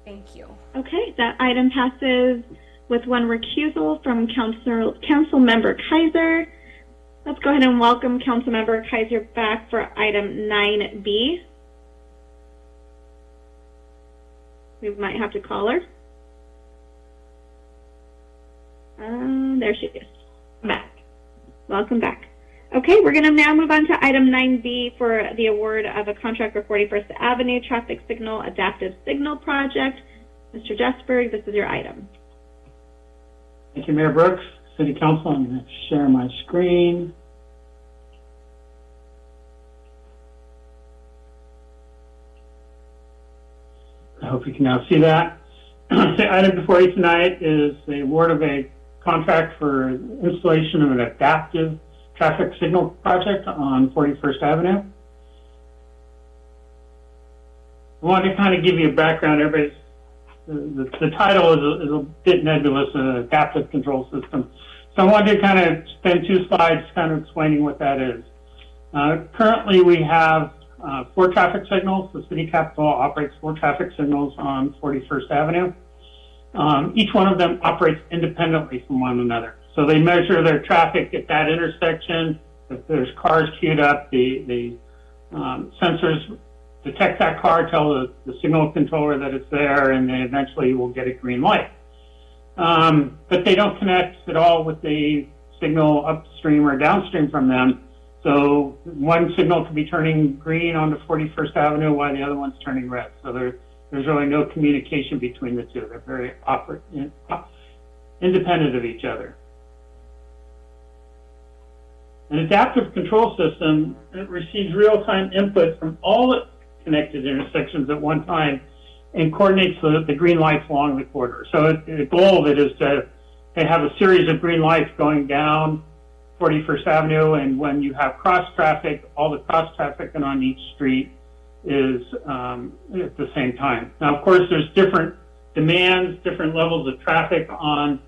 Thank you. Okay, that item passes with one recusal from Councilmember Kaiser. Let's go ahead and welcome Councilmember Kaiser back for item 9B. We might have to call her. There she is. Back. Welcome back. Okay, we're going to now move on to item 9B for the award of a contract for 41st Avenue Traffic Signal Adaptive Signal Project. Mr. Jesberg, this is your item. Thank you, Mayor Brooks. City Council, I'm going to share my screen. I hope you can now see that. The item before you tonight is the award of a contract for installation of an adaptive traffic signal project on 41st Avenue. I wanted to kind of give you a background. Everybody's the title is a bit nebulous, an adaptive control system. So I wanted to kind of spend 2 slides kind of explaining what that is. Currently, we have 4 traffic signals. The City Council operates 4 traffic signals on 41st Avenue. each one of them operates independently from one another. So they measure their traffic at that intersection. If there's cars queued up, the sensors detect that car, tell the signal controller that it's there, and then eventually will get a green light. But they don't connect at all with the signal upstream or downstream from them. So one signal could be turning green onto 41st Avenue while the other one's turning red. So there's really no communication between the two. They're very independent of each other. An adaptive control system, it receives real-time input from all the connected intersections at one time and coordinates the green lights along the corridor. So the goal of it is to have a series of green lights going down 41st Avenue, and when you have cross traffic, all the cross traffic on each street is at the same time. Now, of course, there's different demands, different levels of traffic on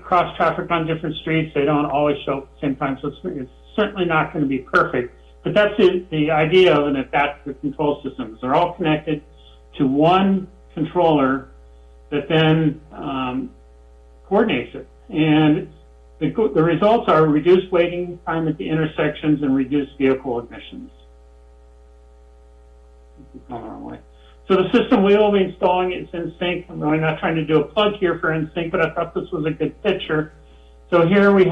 cross traffic on different streets. They don't always show up at the same time, so it's certainly not going to be perfect. But that's the idea of an adaptive control system. They're all connected to one controller that then coordinates it. And the results are reduced waiting time at the intersections and reduced vehicle emissions. Going the wrong way. So the system we will be installing is InSync. I'm really not trying to do a plug here for InSync, but I thought this was a good picture. So here we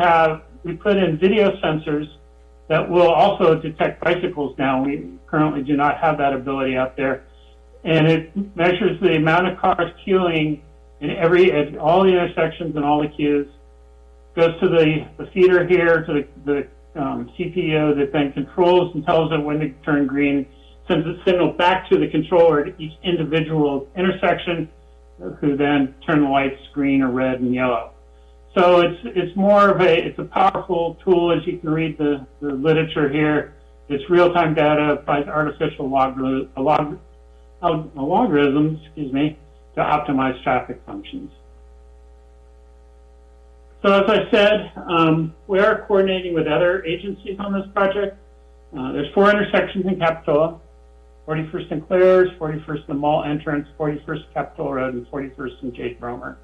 put in video sensors that will also detect bicycles now. We currently do not have that ability out there. And it measures the amount of cars queuing at all the intersections and all the queues. Goes to the feeder here, to the CPU that then controls and tells it when to turn green, sends a signal back to the controller at each individual intersection, who then turn the lights green or red and yellow. So it's more of it's a powerful tool, as you can read the literature here. It's real-time data applies artificial logarithms, to optimize traffic functions. So as I said, we are coordinating with other agencies on this project. There's 4 intersections in Capitola: 41st and Clears, 41st and the mall entrance, 41st Capitola Road, and 41st and Jade Bromer.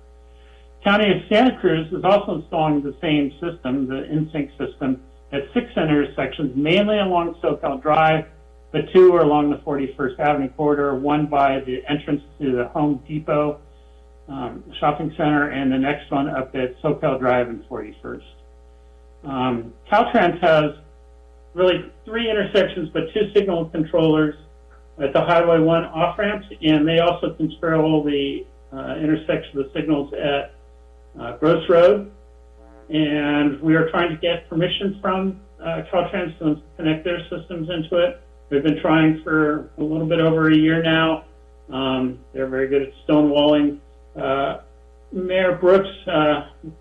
County of Santa Cruz is also installing the same system, the InSync system, at 6 intersections, mainly along SoCal Drive, but 2 are along the 41st Avenue corridor, one by the entrance to the Home Depot shopping center, and the next one up at SoCal Drive and 41st. Caltrans has really 3 intersections, but 2 signal controllers at the Highway 1 off-ramps, and they also control the intersection of the signals at Gross Road. And we are trying to get permission from Caltrans to connect their systems into it. We've been trying for a little bit over a year now. They're very good at stonewalling. Mayor Brooks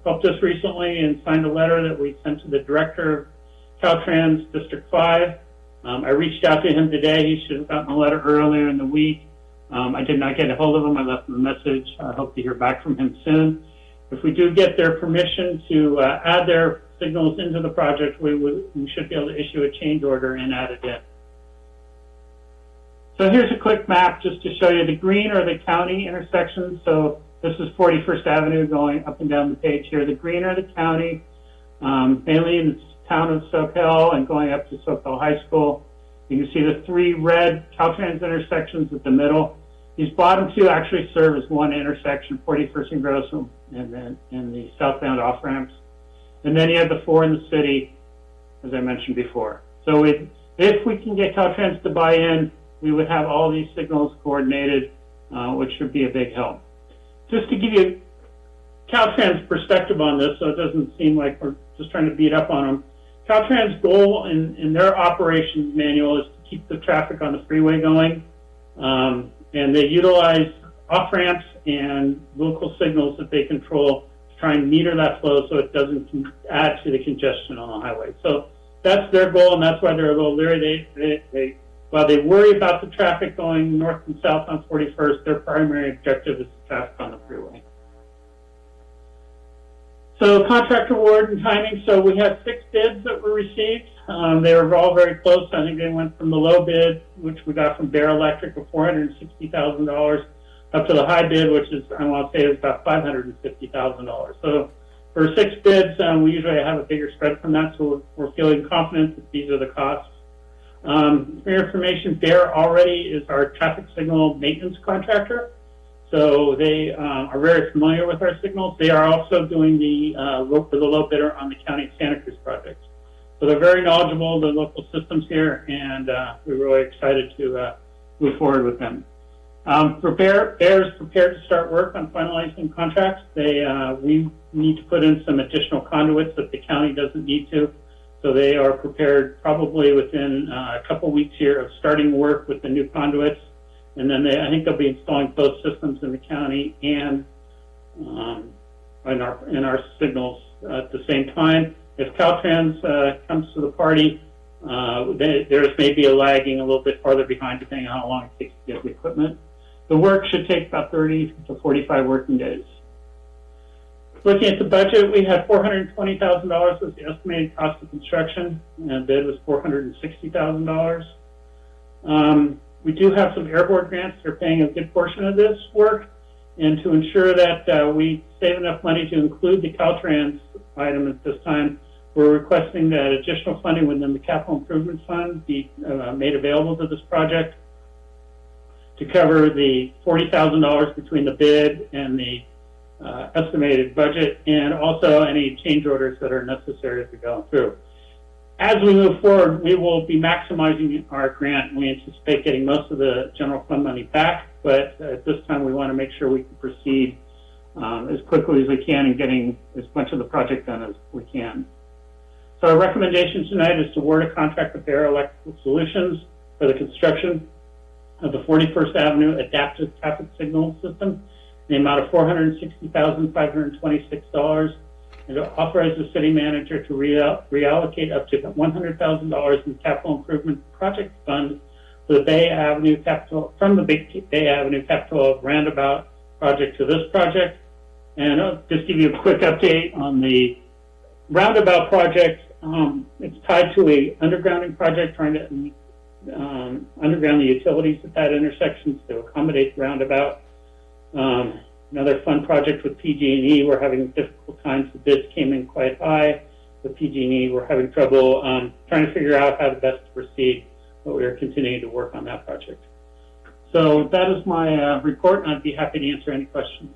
helped us recently and signed a letter that we sent to the director of Caltrans District 5. I reached out to him today. He should have gotten a letter earlier in the week. I did not get a hold of him. I left him a message. I hope to hear back from him soon. If we do get their permission to add their signals into the project, we should be able to issue a change order and add it in. So here's a quick map just to show you the green are the county intersections. So this is 41st Avenue going up and down the page here. The green are the county, mainly in the town of SoCal and going up to SoCal High School. You can see the 3 red Caltrans intersections at the middle. These bottom 2 actually serve as one intersection, 41st and Gross, and then in the southbound off-ramps. And then you have the 4 in the city, as I mentioned before. So if we can get Caltrans to buy in, we would have all these signals coordinated, which would be a big help. Just to give you Caltrans' perspective on this, so it doesn't seem like we're just trying to beat up on them. Caltrans' goal in their operations manual is to keep the traffic on the freeway going, and they utilize off-ramps and local signals that they control to try and meter that flow so it doesn't add to the congestion on the highway. So that's their goal, and that's why they're a little leery. While they worry about the traffic going north and south on 41st, their primary objective is the traffic on the freeway. So contract award and timing. So we have 6 bids that were received. They were all very close. I think they went from the low bid, which we got from Bear Electric of $460,000, up to the high bid, which is, I want to say, is about $550,000. So for 6 bids, we usually have a bigger spread from that, so we're feeling confident that these are the costs. For your information, Bear already is our traffic signal maintenance contractor, so they are very familiar with our signals. They are also doing the low bidder on the County of Santa Cruz project. So they're very knowledgeable of the local systems here, and we're really excited to move forward with them. For Bear is prepared to start work on finalizing contracts. We need to put in some additional conduits that the county doesn't need to. So they are prepared probably within a couple weeks here of starting work with the new conduits. And then I think they'll be installing both systems in the county and in our signals at the same time. If Caltrans comes to the party, there's maybe a lagging a little bit farther behind depending on how long it takes to get the equipment. The work should take about 30 to 45 working days. Looking at the budget, we had $420,000 was the estimated cost of construction, and bid was $460,000. We do have some airboard grants that are paying a good portion of this work, and to ensure that we save enough money to include the Caltrans item at this time, we're requesting that additional funding within the Capital Improvement Fund be made available to this project to cover the $40,000 between the bid and the estimated budget, and also any change orders that are necessary as we go through. As we move forward, we will be maximizing our grant. We anticipate getting most of the general fund money back, but at this time we want to make sure we can proceed as quickly as we can and getting as much of the project done as we can. So our recommendation tonight is to award a contract with Bear Electrical Solutions for the construction of the 41st Avenue Adaptive Traffic Signal System in the amount of $460,526, and to authorize the city manager to reallocate up to $100,000 in capital improvement project fund for the Bay Avenue Capital, from the Bay Avenue Capital Roundabout project to this project. And I'll just give you a quick update on the roundabout project. It's tied to a undergrounding project trying to underground the utilities at that intersection to accommodate the roundabout. Another fun project with PG&E. We're having difficult times. The bids came in quite high. With PG&E, we're having trouble trying to figure out how to best to proceed, but we are continuing to work on that project. So that is my report, and I'd be happy to answer any questions.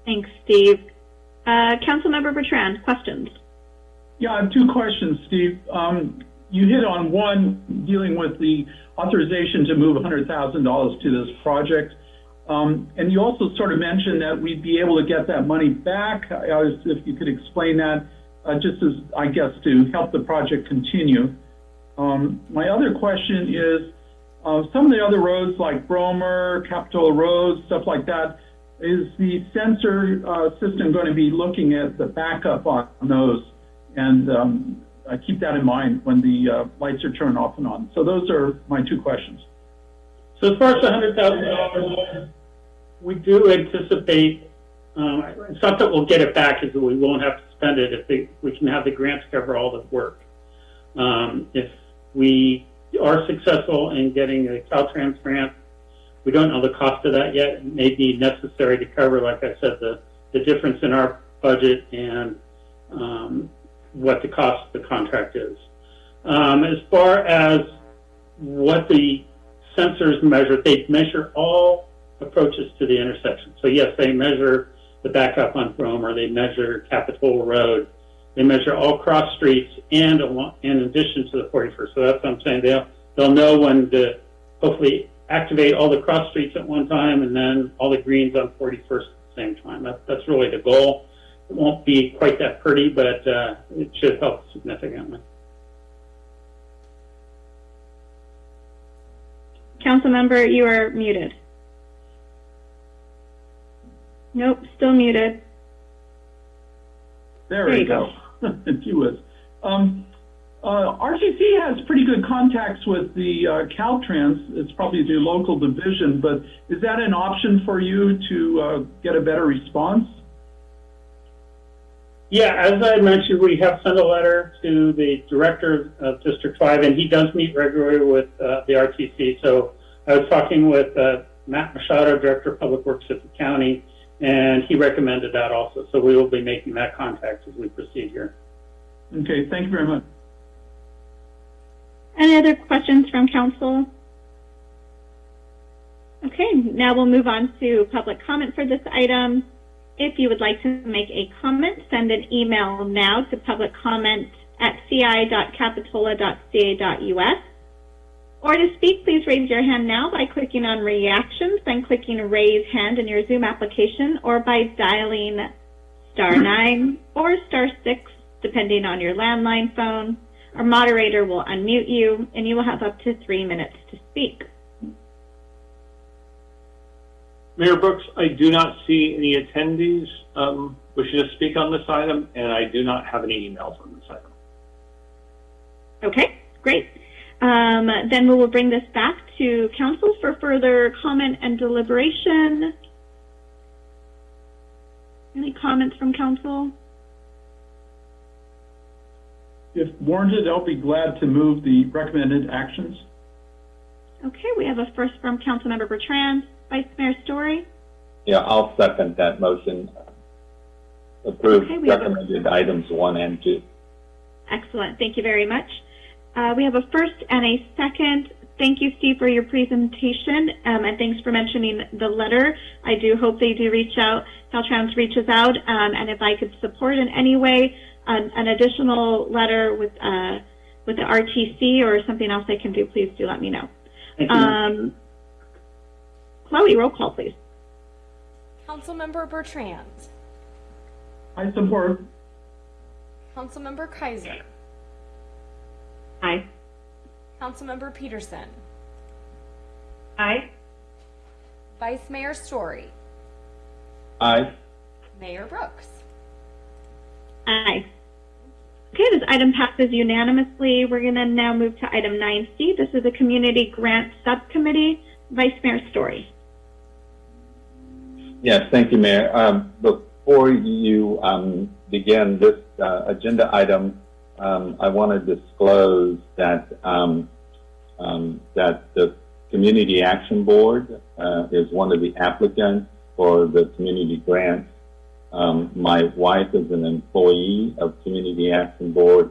Thanks, Steve. Councilmember Bertrand, questions? Yeah, I have 2 questions, Steve. You hit on one dealing with the authorization to move $100,000 to this project. And you also sort of mentioned that we'd be able to get that money back. If you could explain that, just as, I guess, to help the project continue. My other question is, some of the other roads like Bromer, Capitola Road, stuff like that, is the sensor system going to be looking at the backup on those? And keep that in mind when the lights are turned off and on. So those are my 2 questions. So as far as the $100,000, we do anticipate, it's not that we'll get it back, is that we won't have to spend it if we can have the grants cover all the work. If we are successful in getting a Caltrans grant, we don't know the cost of that yet. It may be necessary to cover, like I said, the difference in our budget and what the cost of the contract is. As far as what the sensors measure, they measure all approaches to the intersection. So yes, they measure the backup on Bromer, they measure Capitola Road, they measure all cross streets and in addition to the 41st. So that's what I'm saying. They'll know when to hopefully activate all the cross streets at one time and then all the greens on 41st at the same time. That's really the goal. It won't be quite that pretty, but it should help significantly. Councilmember, you are muted. Nope, still muted. There you go. If you would. RTC has pretty good contacts with the Caltrans. It's probably the local division, but is that an option for you to get a better response? Yeah, as I mentioned, we have sent a letter to the director of District 5, and he does meet regularly with the RTC. So I was talking with Matt Machado, Director of Public Works at the county, and he recommended that also. So we will be making that contact as we proceed here. Okay, thank you very much. Any other questions from council? Okay, now we'll move on to public comment for this item. If you would like to make a comment, send an email now to publiccomment@ci.capitola.ca.us. Or to speak, please raise your hand now by clicking on Reactions, then clicking Raise Hand in your Zoom application, or by dialing *9 or *6, depending on your landline phone. Our moderator will unmute you, and you will have up to 3 minutes to speak. Mayor Brooks, I do not see any attendees wishing to speak on this item, and I do not have any emails on this item. Okay, great. Then we will bring this back to council for further comment and deliberation. Any comments from council? If warranted, I'll be glad to move the recommended actions. Okay, we have a first from Councilmember Bertrand. Vice Mayor Story? Yeah, I'll second that motion. Approve Okay, recommended items 1 and 2. Excellent. Thank you very much. We have a first and a second. Thank you, Steve, for your presentation, and thanks for mentioning the letter. I do hope they do reach out, Caltrans reaches out, and if I could support in any way an additional letter with the RTC or something else I can do, please do let me know. Chloe, roll call, please. Councilmember Bertrand. I support. Councilmember Kaiser. Aye. Councilmember Peterson. Aye. Vice Mayor Story. Aye. Mayor Brooks. Aye. Okay, this item passes unanimously. We're going to now move to item 9C. This is the Community Grant Subcommittee. Vice Mayor Story. Yes, thank you, Mayor. Before you begin this agenda item, I want to disclose that that the Community Action Board is one of the applicants for the community grant. My wife is an employee of Community Action Board,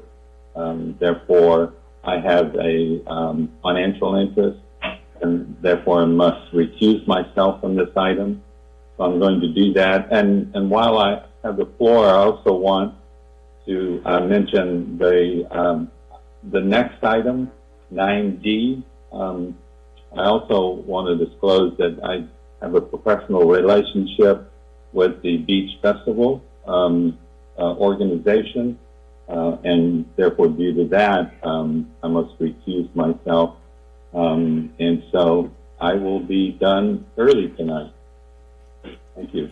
therefore I have a financial interest, and therefore I must recuse myself from this item. So I'm going to do that. And while I have the floor, I also want to mention the next item, 9D. I also want to disclose that I have a professional relationship with the Beach Festival organization, and therefore due to that, I must recuse myself. And so I will be done early tonight. Thank you.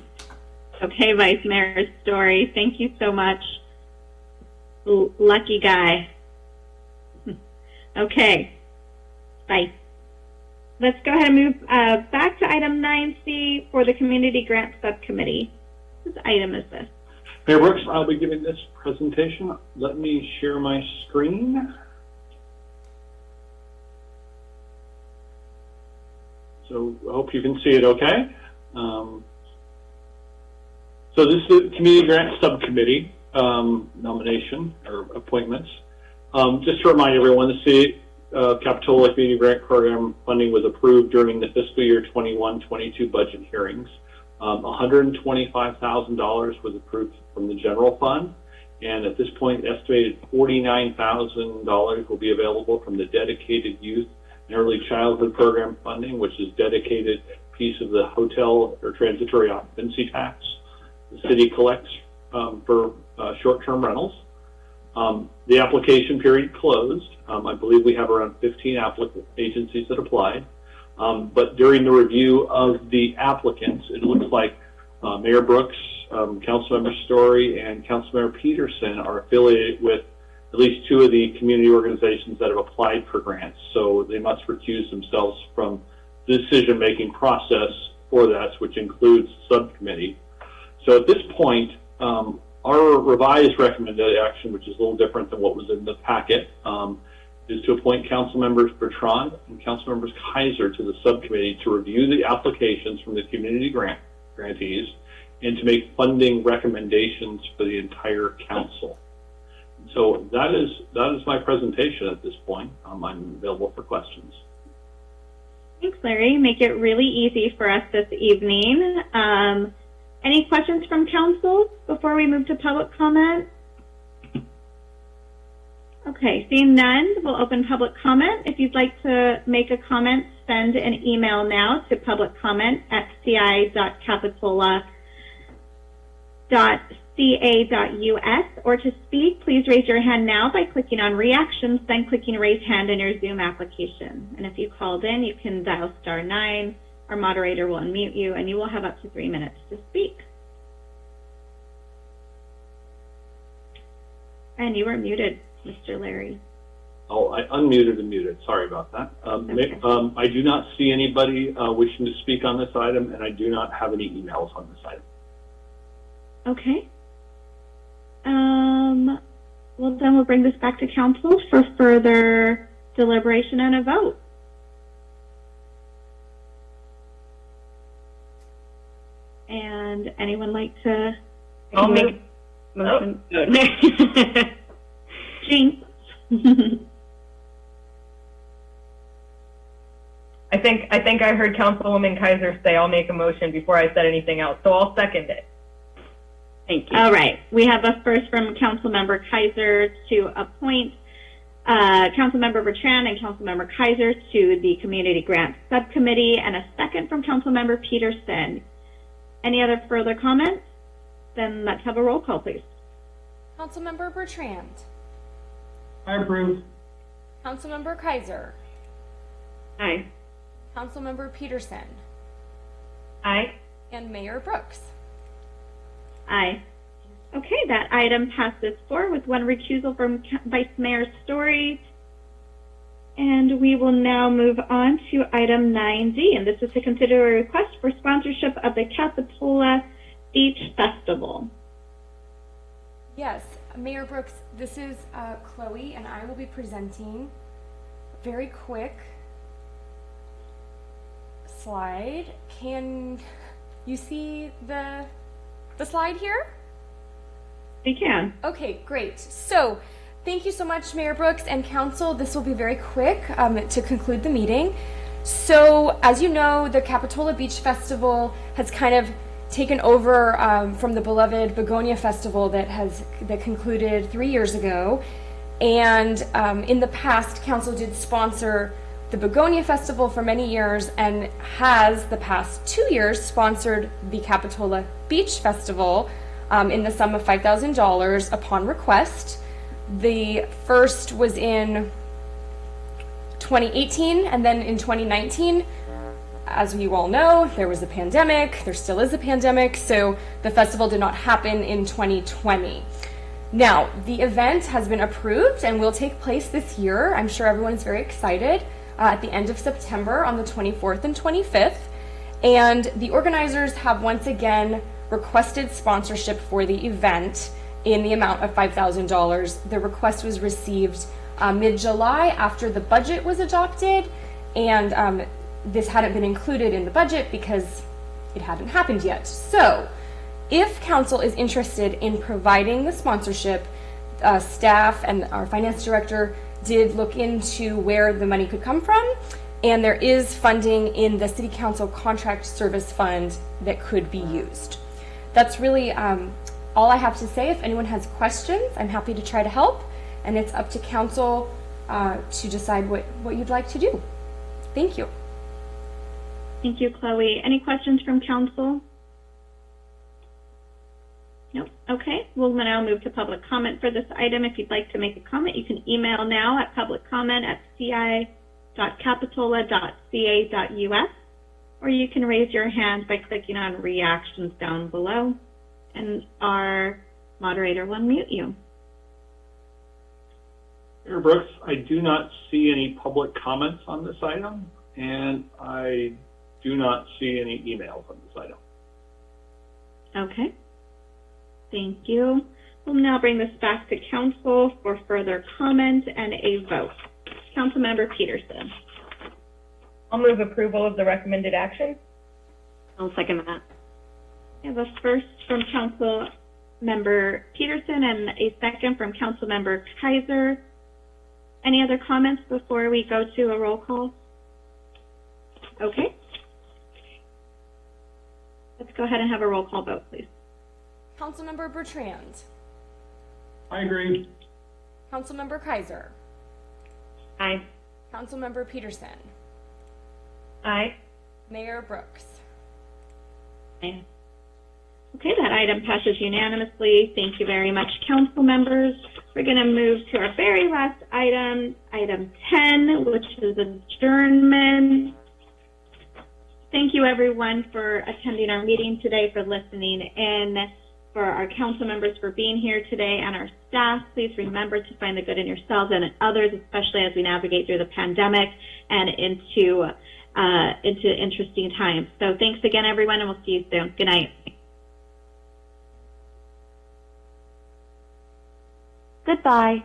Okay, Vice Mayor Story, thank you so much. Lucky guy. Okay, bye. Let's go ahead and move back to item 9C for the Community Grant Subcommittee. Whose item is this? Mayor Brooks, I'll be giving this presentation. Let me share my screen. So I hope you can see it okay. So this is the Community Grant Subcommittee nomination or appointments. Just to remind everyone, the City of Capitola Community Grant Program funding was approved during the fiscal year 21-22 budget hearings. $125,000 was approved from the general fund, and at this point, estimated $49,000 will be available from the dedicated youth and early childhood program funding, which is dedicated piece of the hotel or transitory occupancy tax the city collects for short-term rentals. The application period closed. I believe we have around 15 agencies that applied. But during the review of the applicants, it looks like Mayor Brooks, Councilmember Story, and Councilmember Peterson are affiliated with at least 2 of the community organizations that have applied for grants. So they must recuse themselves from the decision-making process for that, which includes subcommittee. So at this point, our revised recommended action, which is a little different than what was in the packet, is to appoint Council Members Bertrand and Council Members Kaiser to the subcommittee to review the applications from the community grantees and to make funding recommendations for the entire council. So that is my presentation at this point. I'm available for questions. Thanks, Larry. Make it really easy for us this evening. Any questions from council before we move to public comment? Okay, seeing none, we'll open public comment. If you'd like to make a comment, send an email now to publiccomment@ci.capitola.ca.us, or to speak, please raise your hand now by clicking on reactions, then clicking raise hand in your Zoom application. And if you called in, you can dial *9. Our moderator will unmute you, and you will have up to 3 minutes to speak. And you are muted, Mr. Larry. Oh, I unmuted and muted. Sorry about that. Okay. I do not see anybody wishing to speak on this item, and I do not have any emails on this item. Okay. Well, then we'll bring this back to council for further deliberation and a vote. And anyone like to? I'll make motion. Jinx. I think I heard Councilwoman Kaiser say I'll make a motion before I said anything else, so I'll second it. Thank you. All right. We have a first from Councilmember Kaiser to appoint Councilmember Bertrand and Councilmember Kaiser to the Community Grant Subcommittee, and a second from Councilmember Peterson. Any other further comments? Then let's have a roll call, please. Councilmember Bertrand. I approve. Councilmember Kaiser. Aye. Councilmember Peterson. Aye. And Mayor Brooks. Aye. Okay, that item passes 4 with 1 recusal from Vice Mayor Story. And we will now move on to item 9D, and this is to consider a request for sponsorship of the Capitola Beach Festival. Yes, Mayor Brooks, this is Chloe, and I will be presenting a very quick slide. Can you see the slide here? We can. Okay, great. So, thank you so much, Mayor Brooks and Council. This will be very quick to conclude the meeting. So, as you know, the Capitola Beach Festival has kind of taken over from the beloved Begonia Festival that concluded 3 years ago. And in the past, Council did sponsor the Begonia Festival for many years and has the past 2 years sponsored the Capitola Beach Festival in the sum of $5,000 upon request. The first was in 2018, and then in 2019, as you all know, there was a pandemic. There still is a pandemic, so the festival did not happen in 2020. Now, the event has been approved and will take place this year. I'm sure everyone is very excited at the end of September on the 24th and 25th. And the organizers have once again requested sponsorship for the event in the amount of $5,000. The request was received mid-July after the budget was adopted, and this hadn't been included in the budget because it hadn't happened yet. So, if council is interested in providing the sponsorship, staff and our finance director did look into where the money could come from, and there is funding in the City Council Contract Service Fund that could be used. That's really all I have to say. If anyone has questions, I'm happy to try to help, and it's up to council to decide what you'd like to do. Thank you. Thank you, Chloe. Any questions from council? Nope. Okay, we'll now move to public comment for this item. If you'd like to make a comment, you can email now at publiccomment@ci.capitola.ca.us, or you can raise your hand by clicking on reactions down below, and our moderator will unmute you. Mayor Brooks, I do not see any public comments on this item, and I do not see any emails on this item. Okay. Thank you. We'll now bring this back to council for further comment and a vote. Councilmember Peterson. I'll move approval of the recommended action. I'll second that. I have a first from Councilmember Peterson and a second from Councilmember Kaiser. Any other comments before we go to a roll call? Okay. Let's go ahead and have a roll call vote, please. Councilmember Bertrand. I agree. Councilmember Kaiser. Aye. Councilmember Peterson. Aye. Mayor Brooks. Aye. Okay, that item passes unanimously. Thank you very much, council members. We're going to move to our very last item, item 10, which is adjournment. Thank you, everyone, for attending our meeting today, for listening in, for our council members for being here today, and our staff. Please remember to find the good in yourselves and in others, especially as we navigate through the pandemic and into interesting times. So thanks again, everyone, and we'll see you soon. Good night. Goodbye.